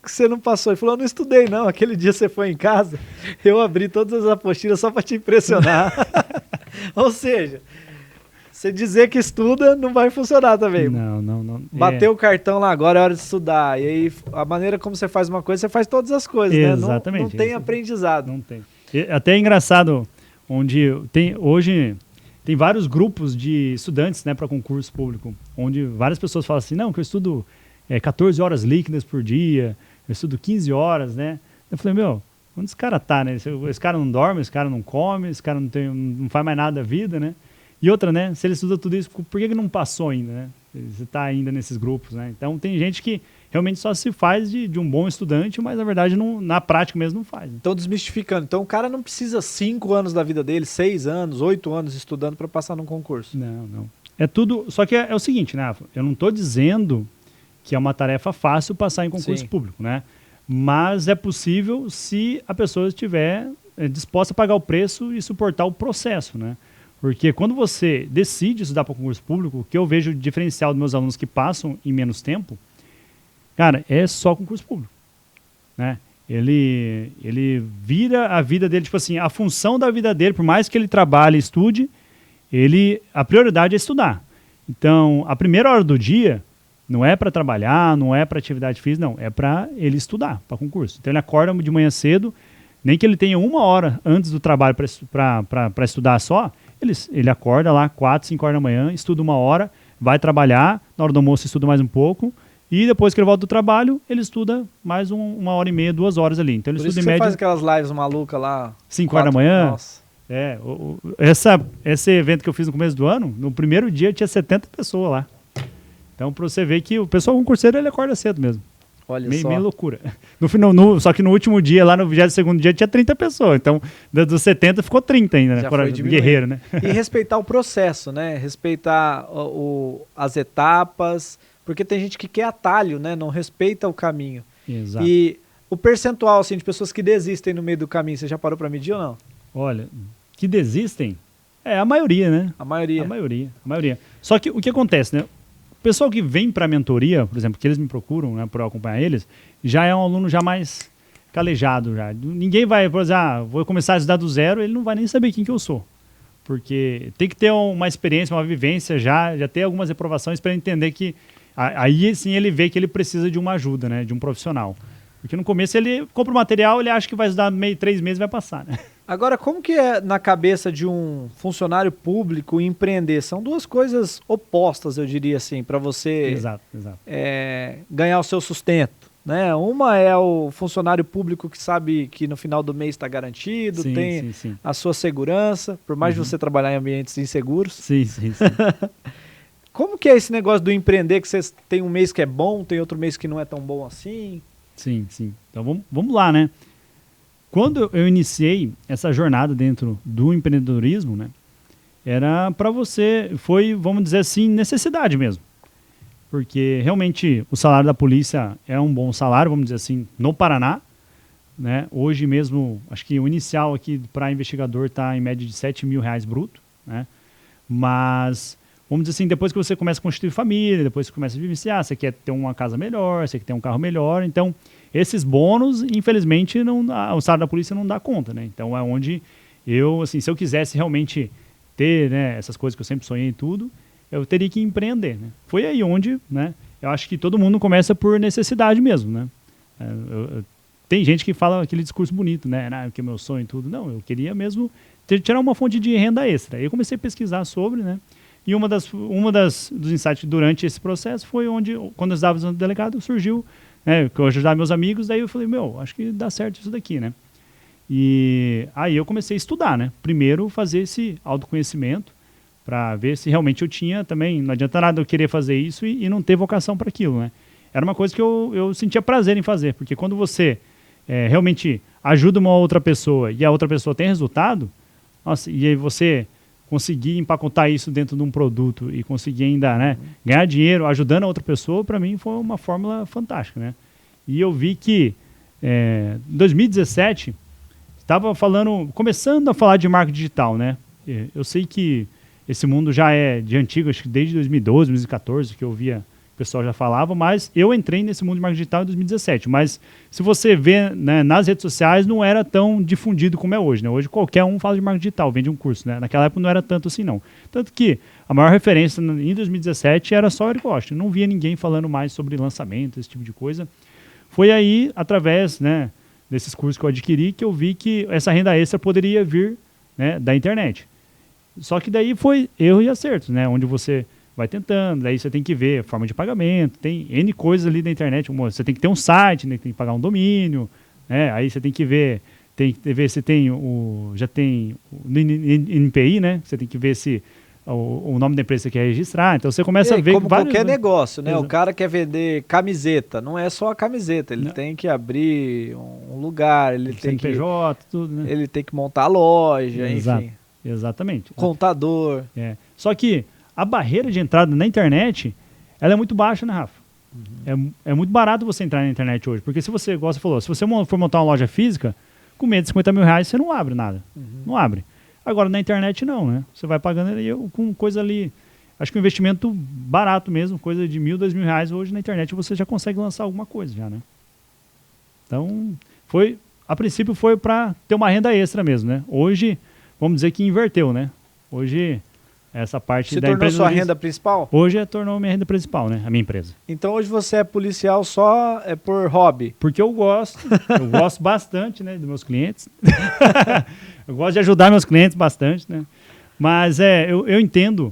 que você não passou? Ele falou, eu não estudei não, aquele dia você foi em casa, eu abri todas as apostilas só para te impressionar. Ou seja, você dizer que estuda não vai funcionar também. Não. Bateu o cartão lá, agora é hora de estudar. E aí, a maneira como você faz uma coisa, você faz todas as coisas, exatamente, né? Não tem aprendizado. Não tem. Até é engraçado, hoje tem vários grupos de estudantes, né, para concurso público, onde várias pessoas falam assim, não, que eu estudo 14 horas líquidas por dia, eu estudo 15 horas, né? Eu falei, meu, onde esse cara tá, né? Esse cara não dorme, esse cara não come, esse cara não faz mais nada da vida, né? E outra, né, se ele estuda tudo isso, por que não passou ainda, né? Você está ainda nesses grupos, né? Então tem gente que realmente só se faz de um bom estudante, mas na verdade na prática mesmo não faz. Né? Então desmistificando, então o cara não precisa 5 anos da vida dele, 6 anos, 8 anos estudando para passar num concurso. Não. É tudo, só que é o seguinte, né? Eu não estou dizendo que é uma tarefa fácil passar em concurso público, né? Mas é possível se a pessoa estiver disposta a pagar o preço e suportar o processo, né? Porque quando você decide estudar para concurso público, o que eu vejo diferencial dos meus alunos que passam em menos tempo, cara, é só concurso público, né? Ele vira a vida dele, tipo assim, a função da vida dele, por mais que ele trabalhe e estude, a prioridade é estudar. Então, a primeira hora do dia não é para trabalhar, não é para atividade física, não, é para ele estudar, para concurso. Então, ele acorda de manhã cedo, nem que ele tenha 1 hora antes do trabalho para estudar só, ele acorda lá 4, 5 horas da manhã, estuda 1 hora, vai trabalhar, na hora do almoço estuda mais um pouco, e depois que ele volta do trabalho, ele estuda mais 1h30, 2 horas ali. Então ele Por estuda isso em que média... você faz aquelas lives malucas lá. 5 horas da manhã. Nossa. Esse evento que eu fiz no começo do ano, no primeiro dia tinha 70 pessoas lá. Então para você ver que o pessoal concurseiro, ele acorda cedo mesmo. Olha meio, só. meio loucura. Só que no último dia, lá no 22º dia, tinha 30 pessoas. Então, dos 70 ficou 30 ainda, né? Já foi Guerreiro, né? E respeitar o processo, né? Respeitar as etapas, porque tem gente que quer atalho, né? Não respeita o caminho. Exato. E o percentual, assim, de pessoas que desistem no meio do caminho, você já parou para medir ou não? Olha, que desistem, a maioria, né? A maioria. A maioria. Só que o que acontece, né? O pessoal que vem para a mentoria, por exemplo, que eles me procuram, né, para eu acompanhar eles, já é um aluno já mais calejado. Já. Ninguém vai, por exemplo, vou começar a estudar do zero, ele não vai nem saber quem que eu sou. Porque tem que ter uma experiência, uma vivência, já ter algumas reprovações para entender que... Aí sim ele vê que ele precisa de uma ajuda, né, de um profissional. Porque no começo ele compra o material, ele acha que vai estudar 3 meses e vai passar, né? Agora, como que é na cabeça de um funcionário público empreender? São duas coisas opostas, eu diria assim, para você Exato. ganhar o seu sustento, né? Uma é o funcionário público que sabe que no final do mês está garantido, tem a sua segurança, por mais de você trabalhar em ambientes inseguros. Sim. Como que é esse negócio do empreender, que você tem um mês que é bom, tem outro mês que não é tão bom assim? Sim. Então vamos lá, né? Quando eu iniciei essa jornada dentro do empreendedorismo, né, era para foi, vamos dizer assim, necessidade mesmo. Porque realmente o salário da polícia é um bom salário, vamos dizer assim, no Paraná. Né? Hoje mesmo, acho que o inicial aqui para investigador está em média de R$7.000 bruto. Né? Mas, vamos dizer assim, depois que você começa a constituir família, depois que você começa a vivenciar, você quer ter uma casa melhor, você quer ter um carro melhor, então... Esses bônus, infelizmente, o salário da polícia não dá conta, né? Então é onde eu, assim, se eu quisesse realmente ter, né, essas coisas que eu sempre sonhei e tudo, eu teria que empreender, né? Foi aí onde, né, eu acho que todo mundo começa por necessidade mesmo, né? Tem gente que fala aquele discurso bonito, né? Que é meu sonho e tudo. Não, eu queria mesmo tirar uma fonte de renda extra. Aí eu comecei a pesquisar sobre, né? E dos insights durante esse processo foi quando eu estava no delegado, surgiu, né, que eu ajudava meus amigos, daí eu falei, acho que dá certo isso daqui, né? E aí eu comecei a estudar, né? Primeiro fazer esse autoconhecimento para ver se realmente eu tinha também, não adianta nada eu querer fazer isso e não ter vocação para aquilo, né? Era uma coisa que eu sentia prazer em fazer, porque quando você realmente ajuda uma outra pessoa e a outra pessoa tem resultado, nossa, e aí você conseguir empacotar isso dentro de um produto e conseguir ainda, né, ganhar dinheiro ajudando a outra pessoa, para mim foi uma fórmula fantástica, né? E eu vi que em 2017 estava começando a falar de marketing digital, né? Eu sei que esse mundo já é de antigo, acho que desde 2012, 2014 que eu via o pessoal já falava, mas eu entrei nesse mundo de marketing digital em 2017. Mas se você vê, né, nas redes sociais, não era tão difundido como é hoje, né? Hoje qualquer um fala de marketing digital, vende um curso, né? Naquela época não era tanto assim, não. Tanto que a maior referência em 2017 era só o Eric Washington. Não via ninguém falando mais sobre lançamento, esse tipo de coisa. Foi aí, através, né, desses cursos que eu adquiri, que eu vi que essa renda extra poderia vir, né, da internet. Só que daí foi erro e acertos, né? Onde você vai tentando, daí você tem que ver forma de pagamento, tem N coisas ali da internet, você tem que ter um site, né, tem que pagar um domínio, né? Aí você tem que ver se tem já tem o NPI, né? Você tem que ver se o nome da empresa que você quer registrar, então você começa a ver como vários, qualquer negócio, né? Exato. O cara quer vender camiseta, não é só a camiseta, ele tem que abrir um lugar, ele tem CNPJ, tudo, né? Ele tem que montar a loja, enfim. Exatamente. Contador. Só que a barreira de entrada na internet, ela é muito baixa, né, Rafa? É muito barato você entrar na internet hoje, porque se você, igual você falou, se você for montar uma loja física, com menos de 50 mil reais, você não abre nada. Não abre. Agora, na internet, não, né? Você vai pagando ali com coisa ali, acho que um investimento barato mesmo, coisa de 1.000, 2.000 reais, hoje na internet você já consegue lançar alguma coisa já, né? Então, a princípio foi para ter uma renda extra mesmo, né? Hoje, vamos dizer que inverteu, né? Hoje, essa parte da empresa... Se tornou sua renda principal? Hoje tornou minha renda principal, né? A minha empresa. Então hoje você é policial só por hobby? Porque eu gosto bastante, né, dos meus clientes. Eu gosto de ajudar meus clientes bastante, né? Mas eu entendo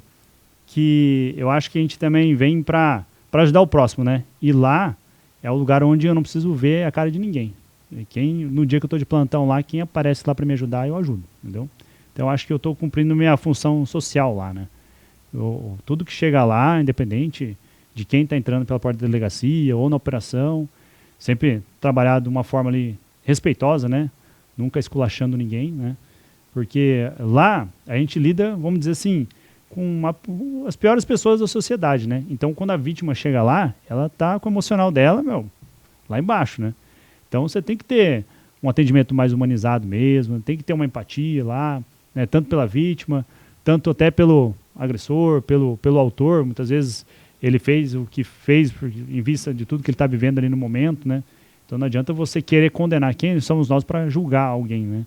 que eu acho que a gente também vem para ajudar o próximo, né? E lá é o lugar onde eu não preciso ver a cara de ninguém. No dia que eu estou de plantão lá, quem aparece lá para me ajudar, eu ajudo, entendeu? Então, eu acho que eu estou cumprindo minha função social lá, né? Tudo que chega lá, independente de quem está entrando pela porta da delegacia ou na operação, sempre trabalhar de uma forma ali respeitosa, né? Nunca esculachando ninguém, né? Porque lá a gente lida, vamos dizer assim, com as piores pessoas da sociedade, né? Então, quando a vítima chega lá, ela tá com o emocional dela, lá embaixo, né? Então, você tem que ter um atendimento mais humanizado mesmo, tem que ter uma empatia lá, né, tanto pela vítima, tanto até pelo agressor, pelo autor. Muitas vezes ele fez o que fez em vista de tudo que ele está vivendo ali no momento, né? Então não adianta você querer condenar quem somos nós para julgar alguém, né?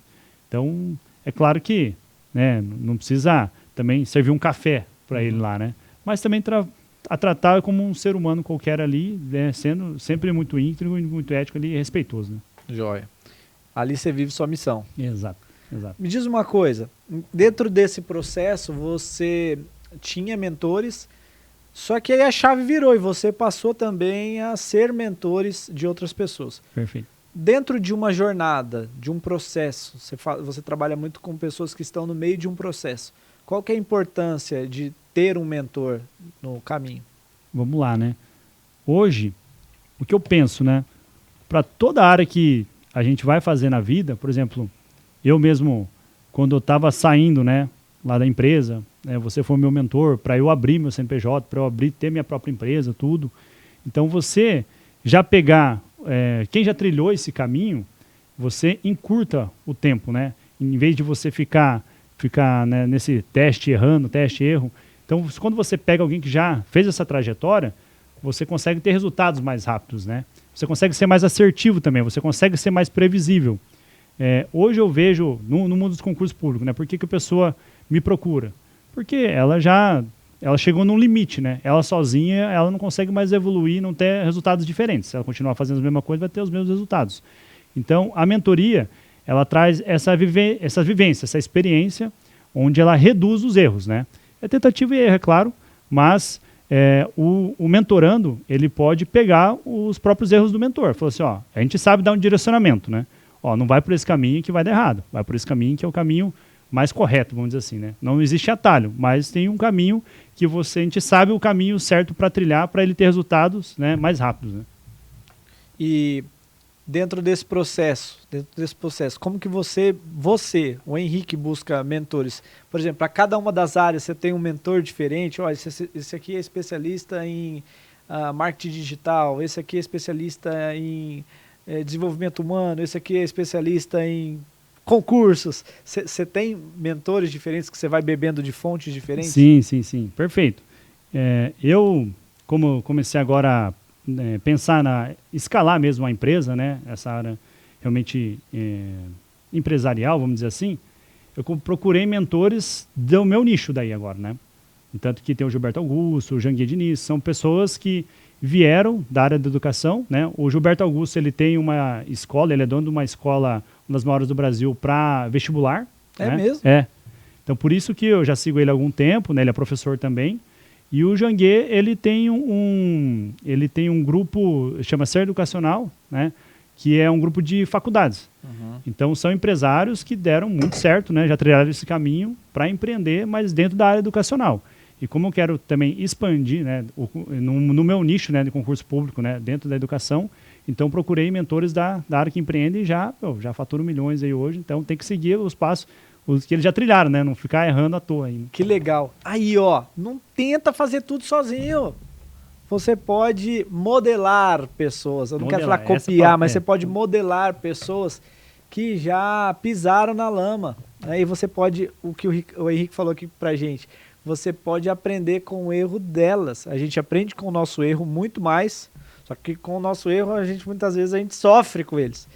Então é claro que, né, não precisa também servir um café para ele lá, né? Mas também tratar como um ser humano qualquer ali, né, sendo sempre muito íntegro, muito ético ali e respeitoso, né? Joia. Ali você vive sua missão. Exato. Me diz uma coisa, dentro desse processo você tinha mentores, só que aí a chave virou e você passou também a ser mentores de outras pessoas. Perfeito. Dentro de uma jornada, de um processo, você trabalha muito com pessoas que estão no meio de um processo. Qual que é a importância de ter um mentor no caminho? Vamos lá, né? Hoje, o que eu penso, né? Para toda área que a gente vai fazer na vida, por exemplo, eu mesmo, quando eu estava saindo, né, lá da empresa, né, você foi meu mentor para eu abrir meu CNPJ, para eu ter minha própria empresa, tudo. Então, você já pegar, quem já trilhou esse caminho, você encurta o tempo, né? Em vez de você ficar né, nesse teste errando, teste erro. Então, quando você pega alguém que já fez essa trajetória, você consegue ter resultados mais rápidos, né? Você consegue ser mais assertivo também, você consegue ser mais previsível. Hoje eu vejo, no mundo dos concursos públicos, né? Por que a pessoa me procura? Porque ela chegou num limite, né? Ela sozinha, ela não consegue mais evoluir, não ter resultados diferentes. Se ela continuar fazendo a mesma coisa, vai ter os mesmos resultados. Então, a mentoria, ela traz essa vivência, essa experiência, onde ela reduz os erros, né? É tentativa e erro, é claro, mas o mentorando, ele pode pegar os próprios erros do mentor. Falou assim, ó, a gente sabe dar um direcionamento, né? Ó, não vai por esse caminho que vai dar errado, vai por esse caminho que é o caminho mais correto, vamos dizer assim, né? Não existe atalho, mas tem um caminho que a gente sabe o caminho certo para trilhar, para ele ter resultados, né, mais rápidos, né? E dentro desse processo, como que você, o Henrique, busca mentores? Por exemplo, para cada uma das áreas você tem um mentor diferente. Olha, esse aqui é especialista em marketing digital, esse aqui é especialista em desenvolvimento humano, esse aqui é especialista em concursos. Você tem mentores diferentes que você vai bebendo de fontes diferentes? Sim, perfeito. Eu, como comecei agora a pensar escalar mesmo a empresa, né, essa área realmente empresarial, vamos dizer assim, eu procurei mentores do meu nicho daí agora, né? Tanto que tem o Gilberto Augusto, o Janguier Diniz, são pessoas que vieram da área da educação, né? O Gilberto Augusto, ele tem uma escola, ele é dono de uma escola, uma das maiores do Brasil, para vestibular. É né? mesmo? Então, por isso que eu já sigo ele há algum tempo, né? Ele é professor também. E o Janguier, ele tem um grupo, chama Ser Educacional, né? Que é um grupo de faculdades. Uhum. Então, são empresários que deram muito certo, né? Já trilharam esse caminho para empreender, mas dentro da área educacional. E como eu quero também expandir, né, no meu nicho, né, de concurso público, né, dentro da educação, então procurei mentores da área que empreende e já faturo milhões aí hoje, então tem que seguir os passos os que eles já trilharam, né, não ficar errando à toa aí. Que legal. Aí, ó, não tenta fazer tudo sozinho. Você pode modelar pessoas, eu não quero falar copiar, mas você pode modelar pessoas que já pisaram na lama. Aí você pode, o que o Henrique falou aqui pra gente, você pode aprender com o erro delas. A gente aprende com o nosso erro muito mais, só que com o nosso erro muitas vezes a gente sofre com eles.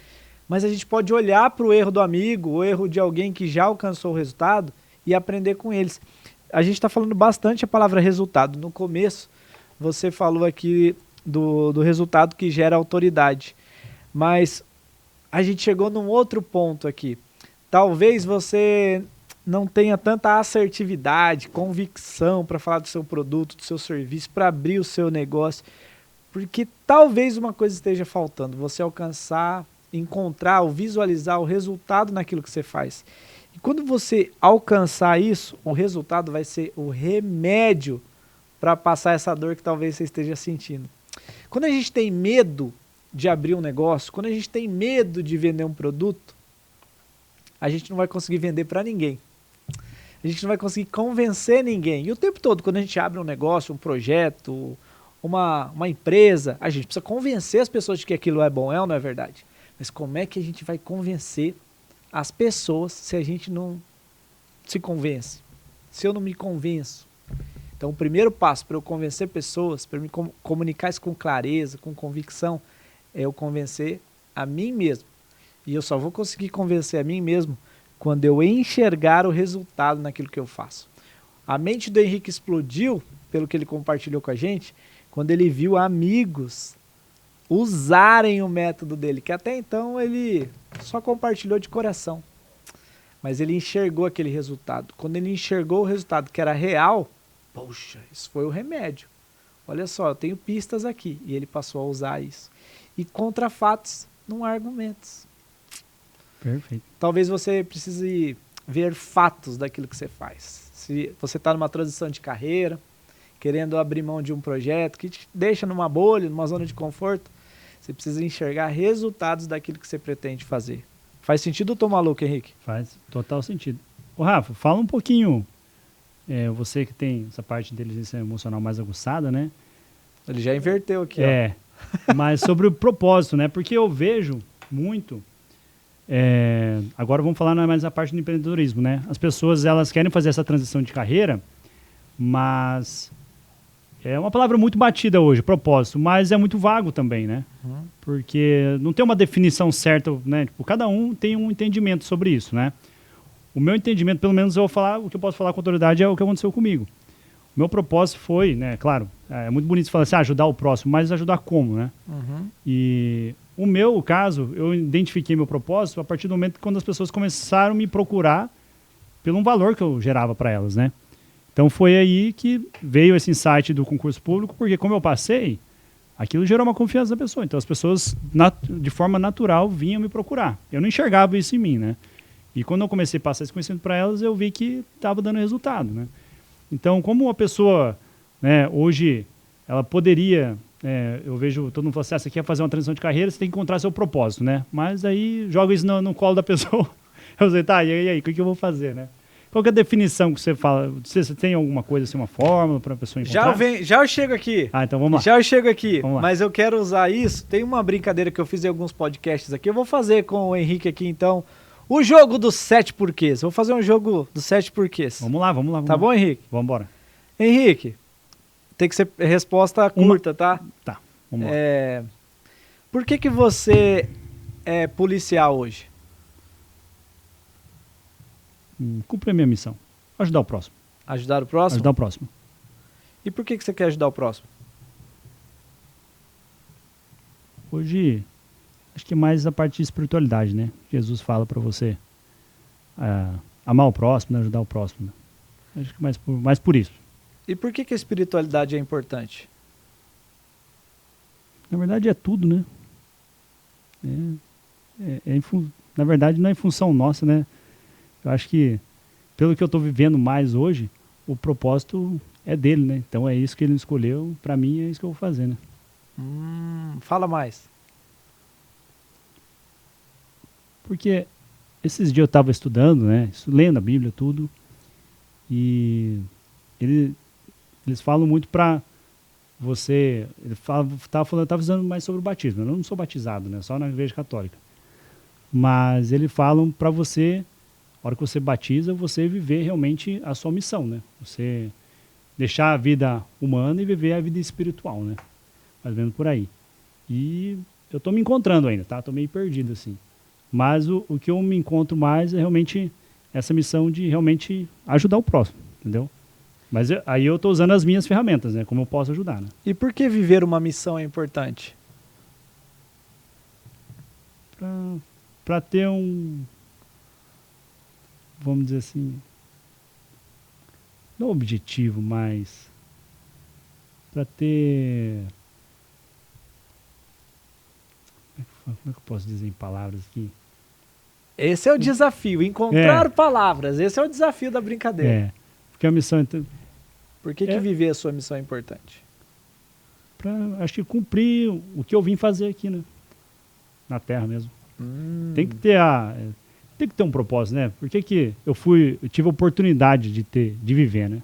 Mas a gente pode olhar para o erro do amigo, o erro de alguém que já alcançou o resultado e aprender com eles. A gente está falando bastante a palavra resultado. No começo, você falou aqui do resultado que gera autoridade. Mas a gente chegou num outro ponto aqui. Talvez você não tenha tanta assertividade, convicção para falar do seu produto, do seu serviço, para abrir o seu negócio, porque talvez uma coisa esteja faltando, você alcançar, encontrar ou visualizar o resultado naquilo que você faz. E quando você alcançar isso, o resultado vai ser o remédio para passar essa dor que talvez você esteja sentindo. Quando a gente tem medo de abrir um negócio, quando a gente tem medo de vender um produto, a gente não vai conseguir vender para ninguém. A gente não vai conseguir convencer ninguém. E o tempo todo, quando a gente abre um negócio, um projeto, uma empresa, a gente precisa convencer as pessoas de que aquilo é bom, ou não é verdade? Mas como é que a gente vai convencer as pessoas se a gente não se convence? Se eu não me convenço? Então, o primeiro passo para eu convencer pessoas, para me comunicar isso com clareza, com convicção, é eu convencer a mim mesmo. E eu só vou conseguir convencer a mim mesmo quando eu enxergar o resultado naquilo que eu faço. A mente do Henrique explodiu, pelo que ele compartilhou com a gente, quando ele viu amigos usarem o método dele, que até então ele só compartilhou de coração. Mas ele enxergou aquele resultado. Quando ele enxergou o resultado que era real, poxa, isso foi o remédio. Olha só, eu tenho pistas aqui. E ele passou a usar isso. E contra fatos, não há argumentos. Perfeito. Talvez você precise ver fatos daquilo que você faz. Se você está numa transição de carreira, querendo abrir mão de um projeto que te deixa numa bolha, numa zona de conforto, você precisa enxergar resultados daquilo que você pretende fazer. Faz sentido ou tô maluco, Henrique? Faz total sentido. Ô, Rafa, fala um pouquinho, você que tem essa parte de inteligência emocional mais aguçada, né? Ele já inverteu aqui, mas sobre o propósito, né? Porque eu vejo muito... agora vamos falar mais na parte do empreendedorismo, né? As pessoas, elas querem fazer essa transição de carreira, mas é uma palavra muito batida hoje, propósito, mas é muito vago também, né? Uhum. Porque não tem uma definição certa, né? Tipo, cada um tem um entendimento sobre isso, né? O meu entendimento, pelo menos eu vou falar, o que eu posso falar com autoridade é o que aconteceu comigo. O meu propósito foi, né? Claro, é muito bonito falar assim, ajudar o próximo, mas ajudar como, né? Uhum. E o meu caso, eu identifiquei meu propósito a partir do momento quando as pessoas começaram a me procurar pelo um valor que eu gerava para elas, né? Então foi aí que veio esse insight do concurso público, porque como eu passei, aquilo gerou uma confiança na pessoa. Então as pessoas, de forma natural, vinham me procurar. Eu não enxergava isso em mim, né? E quando eu comecei a passar esse conhecimento para elas, eu vi que estava dando resultado, né? Então, como a pessoa, né, hoje, ela poderia, eu vejo todo mundo falando assim, você quer fazer uma transição de carreira, você tem que encontrar seu propósito, né? Mas aí joga isso no colo da pessoa. Eu sei, tá, e aí, o que eu vou fazer, né? Qual que é a definição que você fala? Você tem alguma coisa assim, uma fórmula para a pessoa encontrar? Já eu chego aqui. Ah, então vamos lá. Já eu chego aqui, Vamos lá. mas eu quero usar isso. Tem uma brincadeira que eu fiz em alguns podcasts aqui. Eu vou fazer com o Henrique aqui, então. O jogo dos 7 porquês. Vou fazer um jogo dos 7 porquês. Vamos lá. Tá bom, Henrique? Vamos embora. Henrique, tem que ser resposta curta, tá? Tá, vamos lá. Por que você é policial hoje? Cumprir a minha missão. Ajudar o próximo. Ajudar o próximo? Ajudar o próximo. E por que você quer ajudar o próximo? Hoje, acho que é mais a parte de espiritualidade, né? Jesus fala para você amar o próximo, né? Ajudar o próximo. Né? Acho que mais por isso. E por que a espiritualidade é importante? Na verdade é tudo, né? Na verdade não é em função nossa, né? Eu acho que, pelo que eu estou vivendo mais hoje, o propósito é dele, né? Então é isso que ele escolheu, para mim é isso que eu vou fazer, né? Fala mais. Porque esses dias eu estava estudando, né? Lendo a Bíblia, tudo, e eles falam muito para você... Ele estava dizendo mais sobre o batismo. Eu não sou batizado, né? Só na igreja católica. Mas eles falam para você... A hora que você batiza, você viver realmente a sua missão, né? Você deixar a vida humana e viver a vida espiritual, né? Mais ou menos por aí. E eu estou me encontrando ainda, tá? Estou meio perdido, assim. Mas o que eu me encontro mais é realmente essa missão de realmente ajudar o próximo, entendeu? Mas aí eu estou usando as minhas ferramentas, né? Como eu posso ajudar, né? E por que viver uma missão é importante? Para ter vamos dizer assim, não objetivo, mas para ter... Como é que eu posso dizer em palavras aqui? Esse é o desafio, encontrar palavras. Esse é o desafio da brincadeira. Porque a missão... Por que viver a sua missão é importante? Acho que cumprir o que eu vim fazer aqui, né? Na Terra mesmo. Tem que ter um propósito, né? Por que eu tive a oportunidade de viver, né?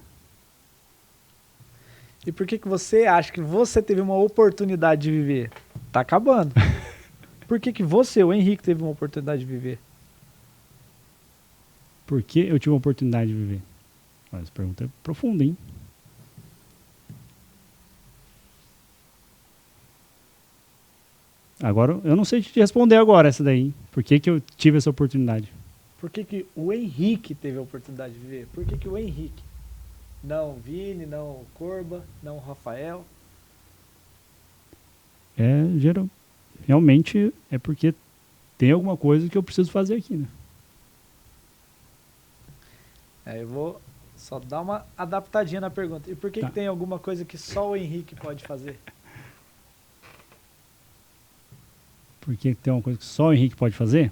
E por que você acha que você teve uma oportunidade de viver? Tá acabando. Por que você, o Henrique, teve uma oportunidade de viver? Por que eu tive a oportunidade de viver? Olha, essa pergunta é profunda, hein? Agora, eu não sei te responder agora essa daí, hein? Por que eu tive essa oportunidade? Por que o Henrique teve a oportunidade de viver? Por que o Henrique? Não o Vini, não o Corba, não o Rafael? Realmente é porque tem alguma coisa que eu preciso fazer aqui, né? Eu vou só dar uma adaptadinha na pergunta. E por que tem alguma coisa que só o Henrique pode fazer? Por que tem uma coisa que só o Henrique pode fazer?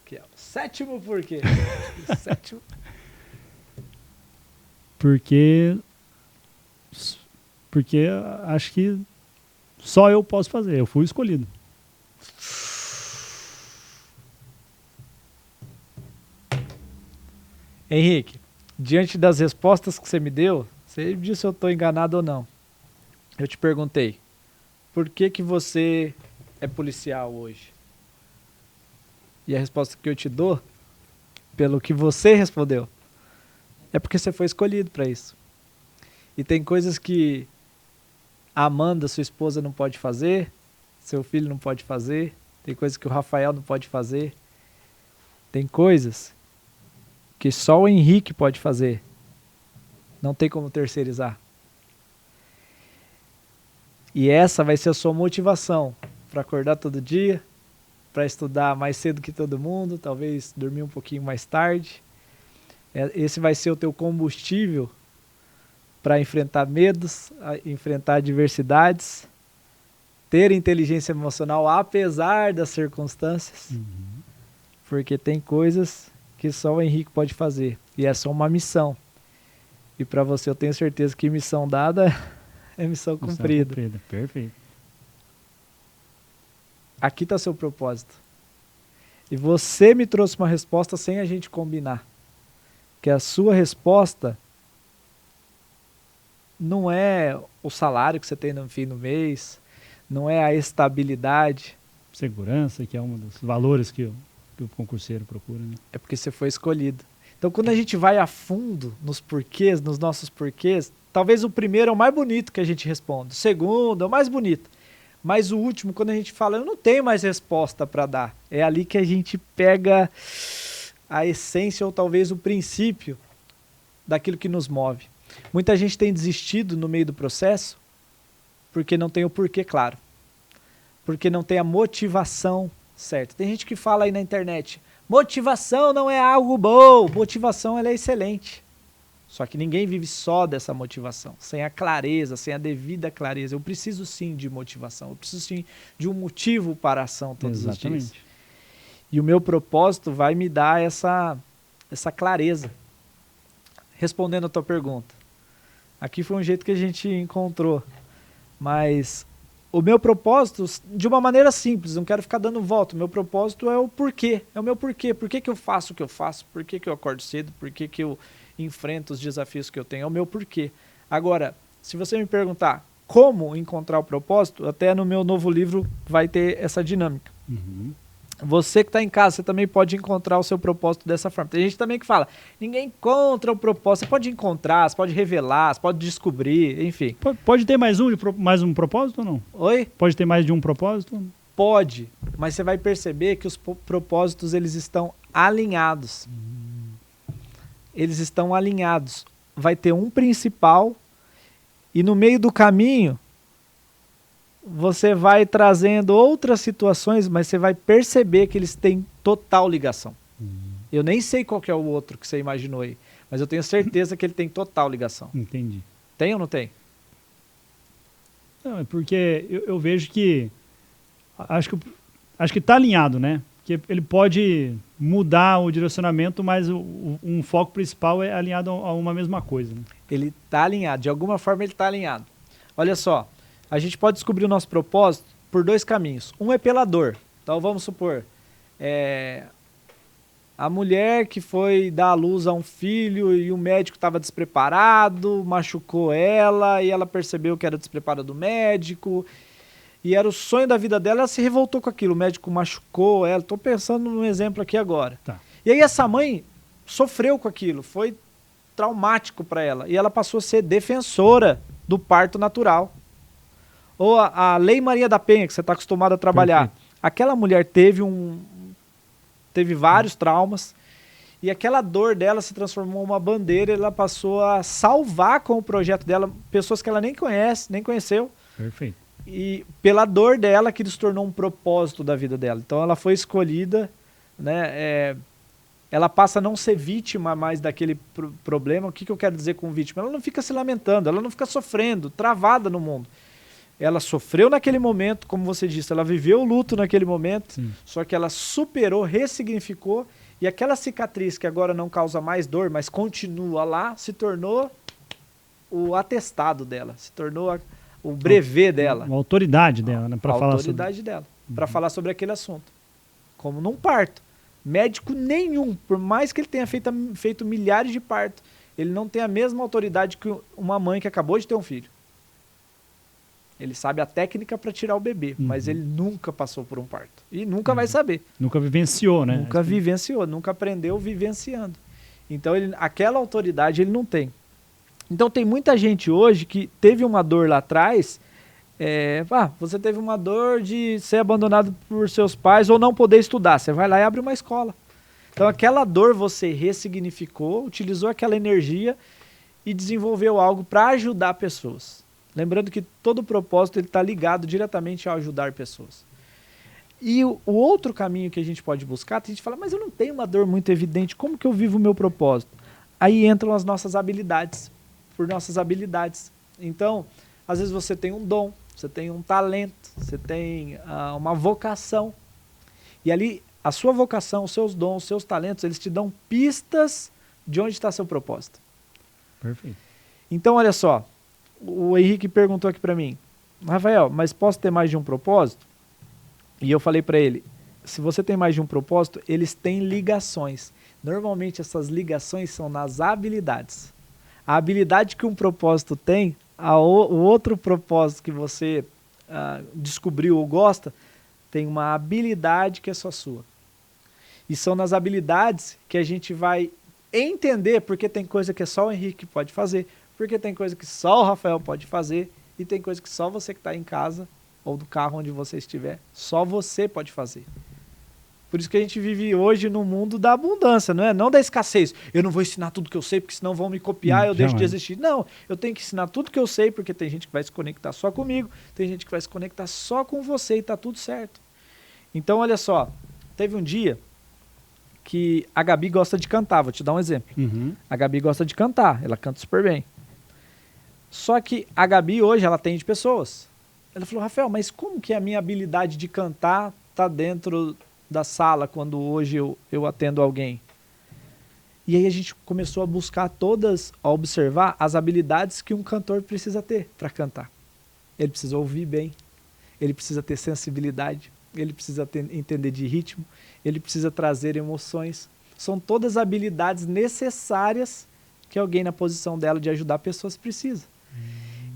Que é o sétimo porquê. O sétimo. Porque acho que só eu posso fazer. Eu fui escolhido. Henrique, diante das respostas que você me deu, você disse se eu estou enganado ou não. Eu te perguntei, por que você é policial hoje? E a resposta que eu te dou, pelo que você respondeu, é porque você foi escolhido para isso. E tem coisas que a Amanda, sua esposa, não pode fazer, seu filho não pode fazer, tem coisas que o Rafael não pode fazer, tem coisas que só o Henrique pode fazer. Não tem como terceirizar. E essa vai ser a sua motivação para acordar todo dia, para estudar mais cedo que todo mundo, talvez dormir um pouquinho mais tarde, Esse vai ser o teu combustível para enfrentar medos, enfrentar adversidades, ter inteligência emocional apesar das circunstâncias, porque tem coisas que só o Henrique pode fazer, e é só uma missão. E para você eu tenho certeza que missão dada é missão cumprida. Perfeito. Aqui está seu propósito. E você me trouxe uma resposta sem a gente combinar. Que a sua resposta não é o salário que você tem no fim do mês, não é a estabilidade. Segurança, que é um dos valores que o concurseiro procura, né? É porque você foi escolhido. Então, quando a gente vai a fundo nos porquês, nos nossos porquês, talvez o primeiro é o mais bonito que a gente responde, o segundo é o mais bonito. Mas o último, quando a gente fala, eu não tenho mais resposta para dar, é ali que a gente pega a essência ou talvez o princípio daquilo que nos move. Muita gente tem desistido no meio do processo porque não tem o porquê claro, porque não tem a motivação certa. Tem gente que fala aí na internet, motivação não é algo bom, motivação ela é excelente. Só que ninguém vive só dessa motivação, sem a clareza, sem a devida clareza. Eu preciso sim de motivação, eu preciso sim de um motivo para a ação todos os dias. E o meu propósito vai me dar essa clareza. Respondendo a tua pergunta, aqui foi um jeito que a gente encontrou, mas o meu propósito, de uma maneira simples, não quero ficar dando volta, o meu propósito é o porquê, é o meu porquê. Por que eu faço o que eu faço? Por que eu acordo cedo? Por que eu enfrento os desafios que eu tenho? É o meu porquê. Agora, se você me perguntar como encontrar o propósito, até no meu novo livro vai ter essa dinâmica. Você que está em casa, você também pode encontrar o seu propósito dessa forma. Tem gente também que fala, ninguém encontra o propósito. Você pode encontrar, você pode revelar, você pode descobrir, enfim. Pode ter mais um propósito ou não? Oi? Pode ter mais de um propósito? Pode, mas você vai perceber que os propósitos eles estão alinhados. Eles estão alinhados. Vai ter um principal e no meio do caminho você vai trazendo outras situações, mas você vai perceber que eles têm total ligação. Eu nem sei qual que é o outro que você imaginou aí, mas eu tenho certeza que ele tem total ligação. Entendi. Tem ou não tem? Não, é porque eu vejo que acho que está alinhado, né? Porque ele pode mudar o direcionamento, mas um foco principal é alinhado a uma mesma coisa, né? Ele está alinhado, de alguma forma ele está alinhado. Olha só, a gente pode descobrir o nosso propósito por dois caminhos. Um é pela dor. Então vamos supor, a mulher que foi dar à luz a um filho e o médico estava despreparado, machucou ela e ela percebeu que era despreparo do médico e era o sonho da vida dela, ela se revoltou com aquilo, o médico machucou ela. Estou pensando num exemplo aqui agora. Tá. E aí essa mãe sofreu com aquilo, foi traumático para ela e ela passou a ser defensora do parto natural. Ou a Lei Maria da Penha, que você está acostumado a trabalhar. Perfeito. Aquela mulher teve vários traumas e aquela dor dela se transformou em uma bandeira e ela passou a salvar com o projeto dela pessoas que ela nem conhece, nem conheceu. Perfeito. E pela dor dela que se tornou um propósito da vida dela. Então ela foi escolhida, né? Ela passa a não ser vítima mais daquele problema. O que eu quero dizer com vítima? Ela não fica se lamentando, ela não fica sofrendo, travada no mundo. Ela sofreu naquele momento, como você disse, ela viveu o luto naquele momento, sim, só que ela superou, ressignificou, e aquela cicatriz que agora não causa mais dor, mas continua lá, se tornou o atestado dela, se tornou o brevet dela. A autoridade dela, né? A autoridade dela, para falar sobre aquele assunto. Como num parto. Médico nenhum, por mais que ele tenha feito milhares de partos, ele não tem a mesma autoridade que uma mãe que acabou de ter um filho. Ele sabe a técnica para tirar o bebê, mas ele nunca passou por um parto. E nunca vai saber. Nunca vivenciou, né? Nunca vivenciou, nunca aprendeu vivenciando. Então, aquela autoridade ele não tem. Então, tem muita gente hoje que teve uma dor lá atrás. Você teve uma dor de ser abandonado por seus pais ou não poder estudar. Você vai lá e abre uma escola. Então, aquela dor você ressignificou, utilizou aquela energia e desenvolveu algo para ajudar pessoas. Lembrando que todo propósito está ligado diretamente a ajudar pessoas. E o outro caminho que a gente pode buscar, a gente fala, mas eu não tenho uma dor muito evidente, como que eu vivo o meu propósito? aí entram as nossas habilidades, por nossas habilidades. Então, às vezes você tem um dom, você tem um talento, você tem uma vocação. E ali, a sua vocação, os seus dons, os seus talentos, eles te dão pistas de onde está seu propósito. Perfeito. Então, olha só, o Henrique perguntou aqui para mim, Rafael, mas posso ter mais de um propósito? E eu falei para ele, se você tem mais de um propósito, eles têm ligações. Normalmente essas ligações são nas habilidades. A habilidade que um propósito tem, o outro propósito que você descobriu ou gosta, tem uma habilidade que é só sua. E são nas habilidades que a gente vai entender porque tem coisa que só o Henrique pode fazer, porque tem coisa que só o Rafael pode fazer e tem coisa que só você que está em casa ou do carro onde você estiver, só você pode fazer. Por isso que a gente vive hoje no mundo da abundância, não é? Não da escassez. Eu não vou ensinar tudo que eu sei, porque senão vão me copiar, eu deixo de existir. Não, eu tenho que ensinar tudo que eu sei, porque tem gente que vai se conectar só comigo, tem gente que vai se conectar só com você e tá tudo certo. Então, olha só, teve um dia que a Gabi gosta de cantar, vou te dar um exemplo. A Gabi gosta de cantar, ela canta super bem. Só que a Gabi hoje, ela atende pessoas. Ela falou, Rafael, mas como que a minha habilidade de cantar tá dentro da sala quando hoje eu atendo alguém? E aí a gente começou a buscar a observar as habilidades que um cantor precisa ter para cantar. Ele precisa ouvir bem, ele precisa ter sensibilidade, ele precisa entender de ritmo, ele precisa trazer emoções. São todas habilidades necessárias que alguém na posição dela de ajudar pessoas precisa.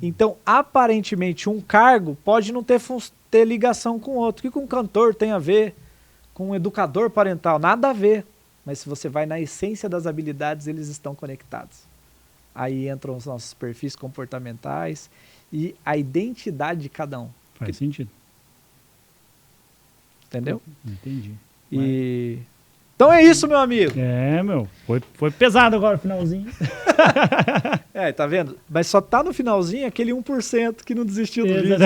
Então, aparentemente, um cargo pode não ter ligação com o outro. O que um cantor tem a ver com um educador parental? Nada a ver. Mas se você vai na essência das habilidades, eles estão conectados. Aí entram os nossos perfis comportamentais e a identidade de cada um. Faz sentido. Entendeu? Entendi. Então é isso, meu amigo. Foi pesado agora o finalzinho. Tá vendo? Mas só tá no finalzinho aquele 1% que não desistiu do vídeo.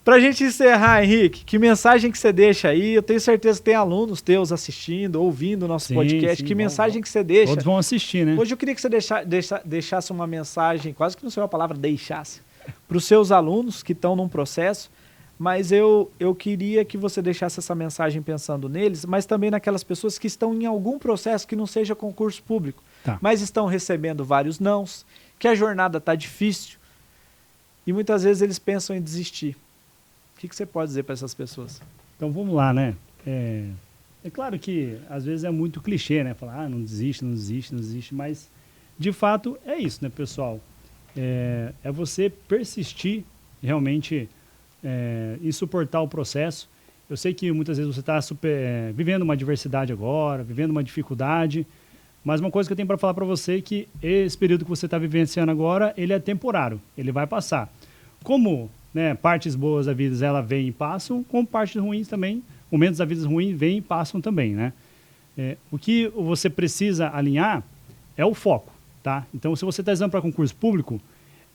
Pra gente encerrar, Henrique, que mensagem que você deixa aí? Eu tenho certeza que tem alunos teus assistindo, ouvindo o nosso podcast. Que mensagem que você deixa? Todos vão assistir, né? Hoje eu queria que você deixasse uma mensagem, quase que não sei a palavra deixasse, para os seus alunos que estão num processo, mas eu queria que você deixasse essa mensagem pensando neles, mas também naquelas pessoas que estão em algum processo que não seja concurso público, mas estão recebendo vários nãos, que a jornada está difícil e muitas vezes eles pensam em desistir. O que você pode dizer para essas pessoas? Então vamos lá, né? É claro que às vezes é muito clichê, né? Falar, não desiste, não desiste, não desiste, mas de fato é isso, né, pessoal? É você persistir realmente e suportar o processo. Eu sei que muitas vezes você está vivendo uma adversidade agora, vivendo uma dificuldade, mas uma coisa que eu tenho para falar para você é que esse período que você está vivenciando agora, ele é temporário, ele vai passar. Como partes boas da vida ela vem e passam, como partes ruins também, momentos da vida ruins vêm e passam também, né? O que você precisa alinhar é o foco, tá? Então, se você está estudando para concurso público,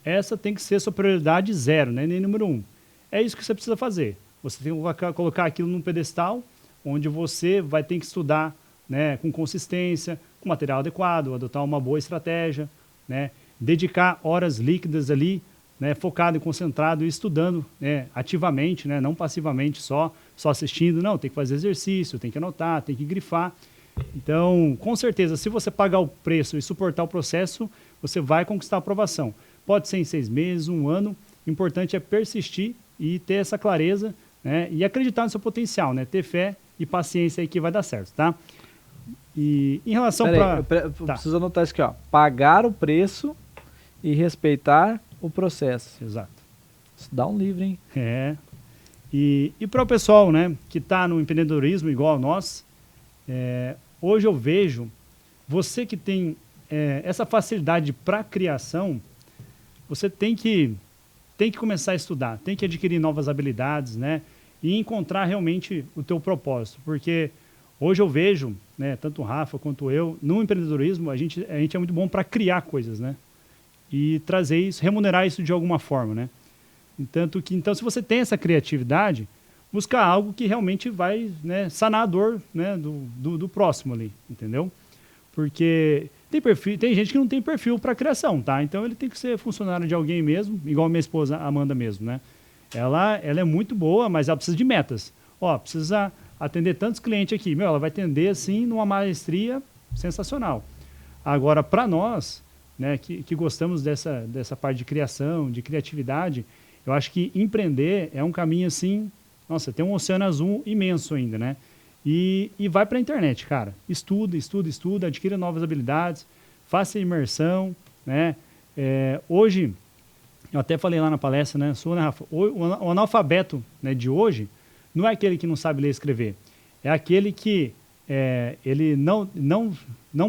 essa tem que ser sua prioridade 0, né? Nem número 1. É isso que você precisa fazer. Você tem que colocar aquilo num pedestal, onde você vai ter que estudar, né, com consistência, com material adequado, adotar uma boa estratégia, né? Dedicar horas líquidas ali, né, focado e concentrado e estudando, né, ativamente, né, não passivamente só assistindo. Não, tem que fazer exercício, tem que anotar, tem que grifar. Então, com certeza, se você pagar o preço e suportar o processo, você vai conquistar a aprovação. Pode ser em 6 meses, 1 ano. O importante é persistir e ter essa clareza, né, e acreditar no seu potencial, né, ter fé e paciência aí que vai dar certo, tá? E em relação eu preciso anotar isso aqui, ó. Pagar o preço e respeitar o processo. Exato. Isso dá um livro, hein? E para o pessoal, né, que está no empreendedorismo igual a nós, hoje eu vejo você que tem essa facilidade para criação, você tem que começar a estudar, tem que adquirir novas habilidades, né, e encontrar realmente o teu propósito, porque hoje eu vejo, né, tanto o Rafa quanto eu, no empreendedorismo, a gente é muito bom para criar coisas, né, e trazer isso, remunerar isso de alguma forma, né. Então, se você tem essa criatividade, buscar algo que realmente vai, né, sanar a dor, né, do próximo ali, entendeu? Porque Tem gente que não tem perfil para criação, tá? Então ele tem que ser funcionário de alguém mesmo, igual a minha esposa Amanda mesmo, né? Ela é muito boa, mas ela precisa de metas. Ó, precisa atender tantos clientes aqui. Meu, ela vai atender assim numa maestria sensacional. Agora, para nós, né, que gostamos dessa parte de criação, de criatividade, eu acho que empreender é um caminho assim, nossa, tem um oceano azul imenso ainda, né? E vai para a internet, cara. Estuda, adquira novas habilidades, faça imersão, né? Hoje, eu até falei lá na palestra, né, Rafa? O analfabeto, né, de hoje não é aquele que não sabe ler e escrever. É aquele que ele não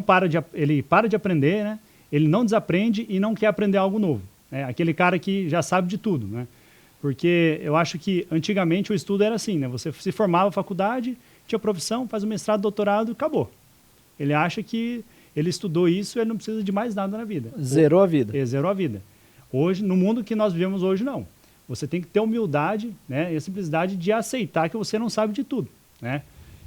para de aprender, né? Ele não desaprende e não quer aprender algo novo. É aquele cara que já sabe de tudo, né? Porque eu acho que antigamente o estudo era assim, né? Você se formava na faculdade, tinha profissão, faz um mestrado, doutorado, acabou. Ele acha que ele estudou isso e ele não precisa de mais nada na vida. Zerou a vida. Zerou a vida. Hoje, no mundo que nós vivemos hoje, não. Você tem que ter humildade, né, e a simplicidade de aceitar que você não sabe de tudo, né?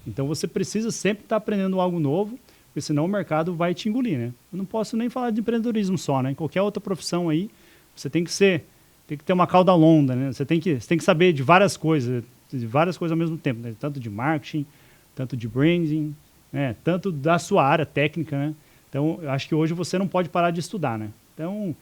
Então você precisa sempre estar aprendendo algo novo, porque senão o mercado vai te engolir, né? Eu não posso nem falar de empreendedorismo só, né? Em qualquer outra profissão aí, você tem que ter uma cauda longa, né? Você tem que saber de várias coisas ao mesmo tempo, né? Tanto de marketing, tanto de branding, né? Tanto da sua área técnica, né? Então, eu acho que hoje você não pode parar de estudar, né? Então,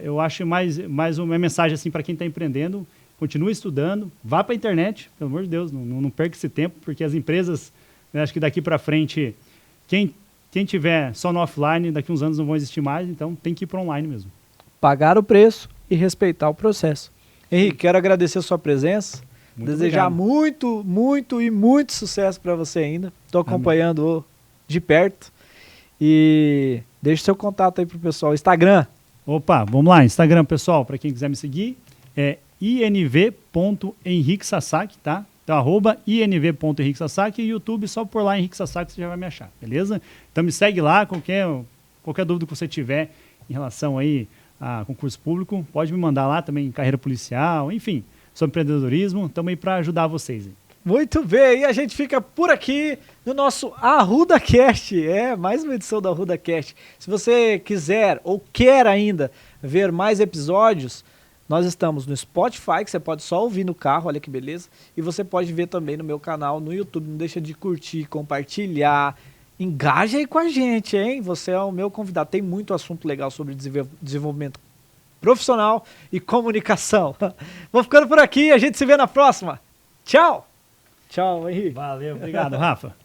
eu acho mais uma mensagem assim para quem está empreendendo: continue estudando, vá para a internet, pelo amor de Deus, não perca esse tempo, porque as empresas, né, acho que daqui para frente, quem tiver só no offline, daqui uns anos não vão existir mais, então tem que ir para online mesmo. Pagar o preço e respeitar o processo. Henrique, quero agradecer a sua presença, desejar muito, muito e muito sucesso para você ainda. Estou acompanhando de perto e deixe seu contato aí pro pessoal. Instagram. Opa, vamos lá. Instagram, pessoal, para quem quiser me seguir, é inv.henriquesasaki, tá? Então, @inv.henriquesasaki e YouTube, só por lá Henrique Sasaki você já vai me achar, beleza? Então me segue lá, qualquer dúvida que você tiver em relação aí a concurso público, pode me mandar lá também, carreira policial, enfim, sobre empreendedorismo, estamos aí para ajudar vocês. Muito bem, e a gente fica por aqui no nosso ArrudaCast, mais uma edição do ArrudaCast. Se você quiser ou quer ainda ver mais episódios, nós estamos no Spotify, que você pode só ouvir no carro, olha que beleza, e você pode ver também no meu canal no YouTube. Não deixa de curtir, compartilhar, engaja aí com a gente, hein? Você é o meu convidado, tem muito assunto legal sobre desenvolvimento profissional e comunicação. Vou ficando por aqui, a gente se vê na próxima. Tchau! Tchau, Henrique. Valeu, obrigado, Rafa.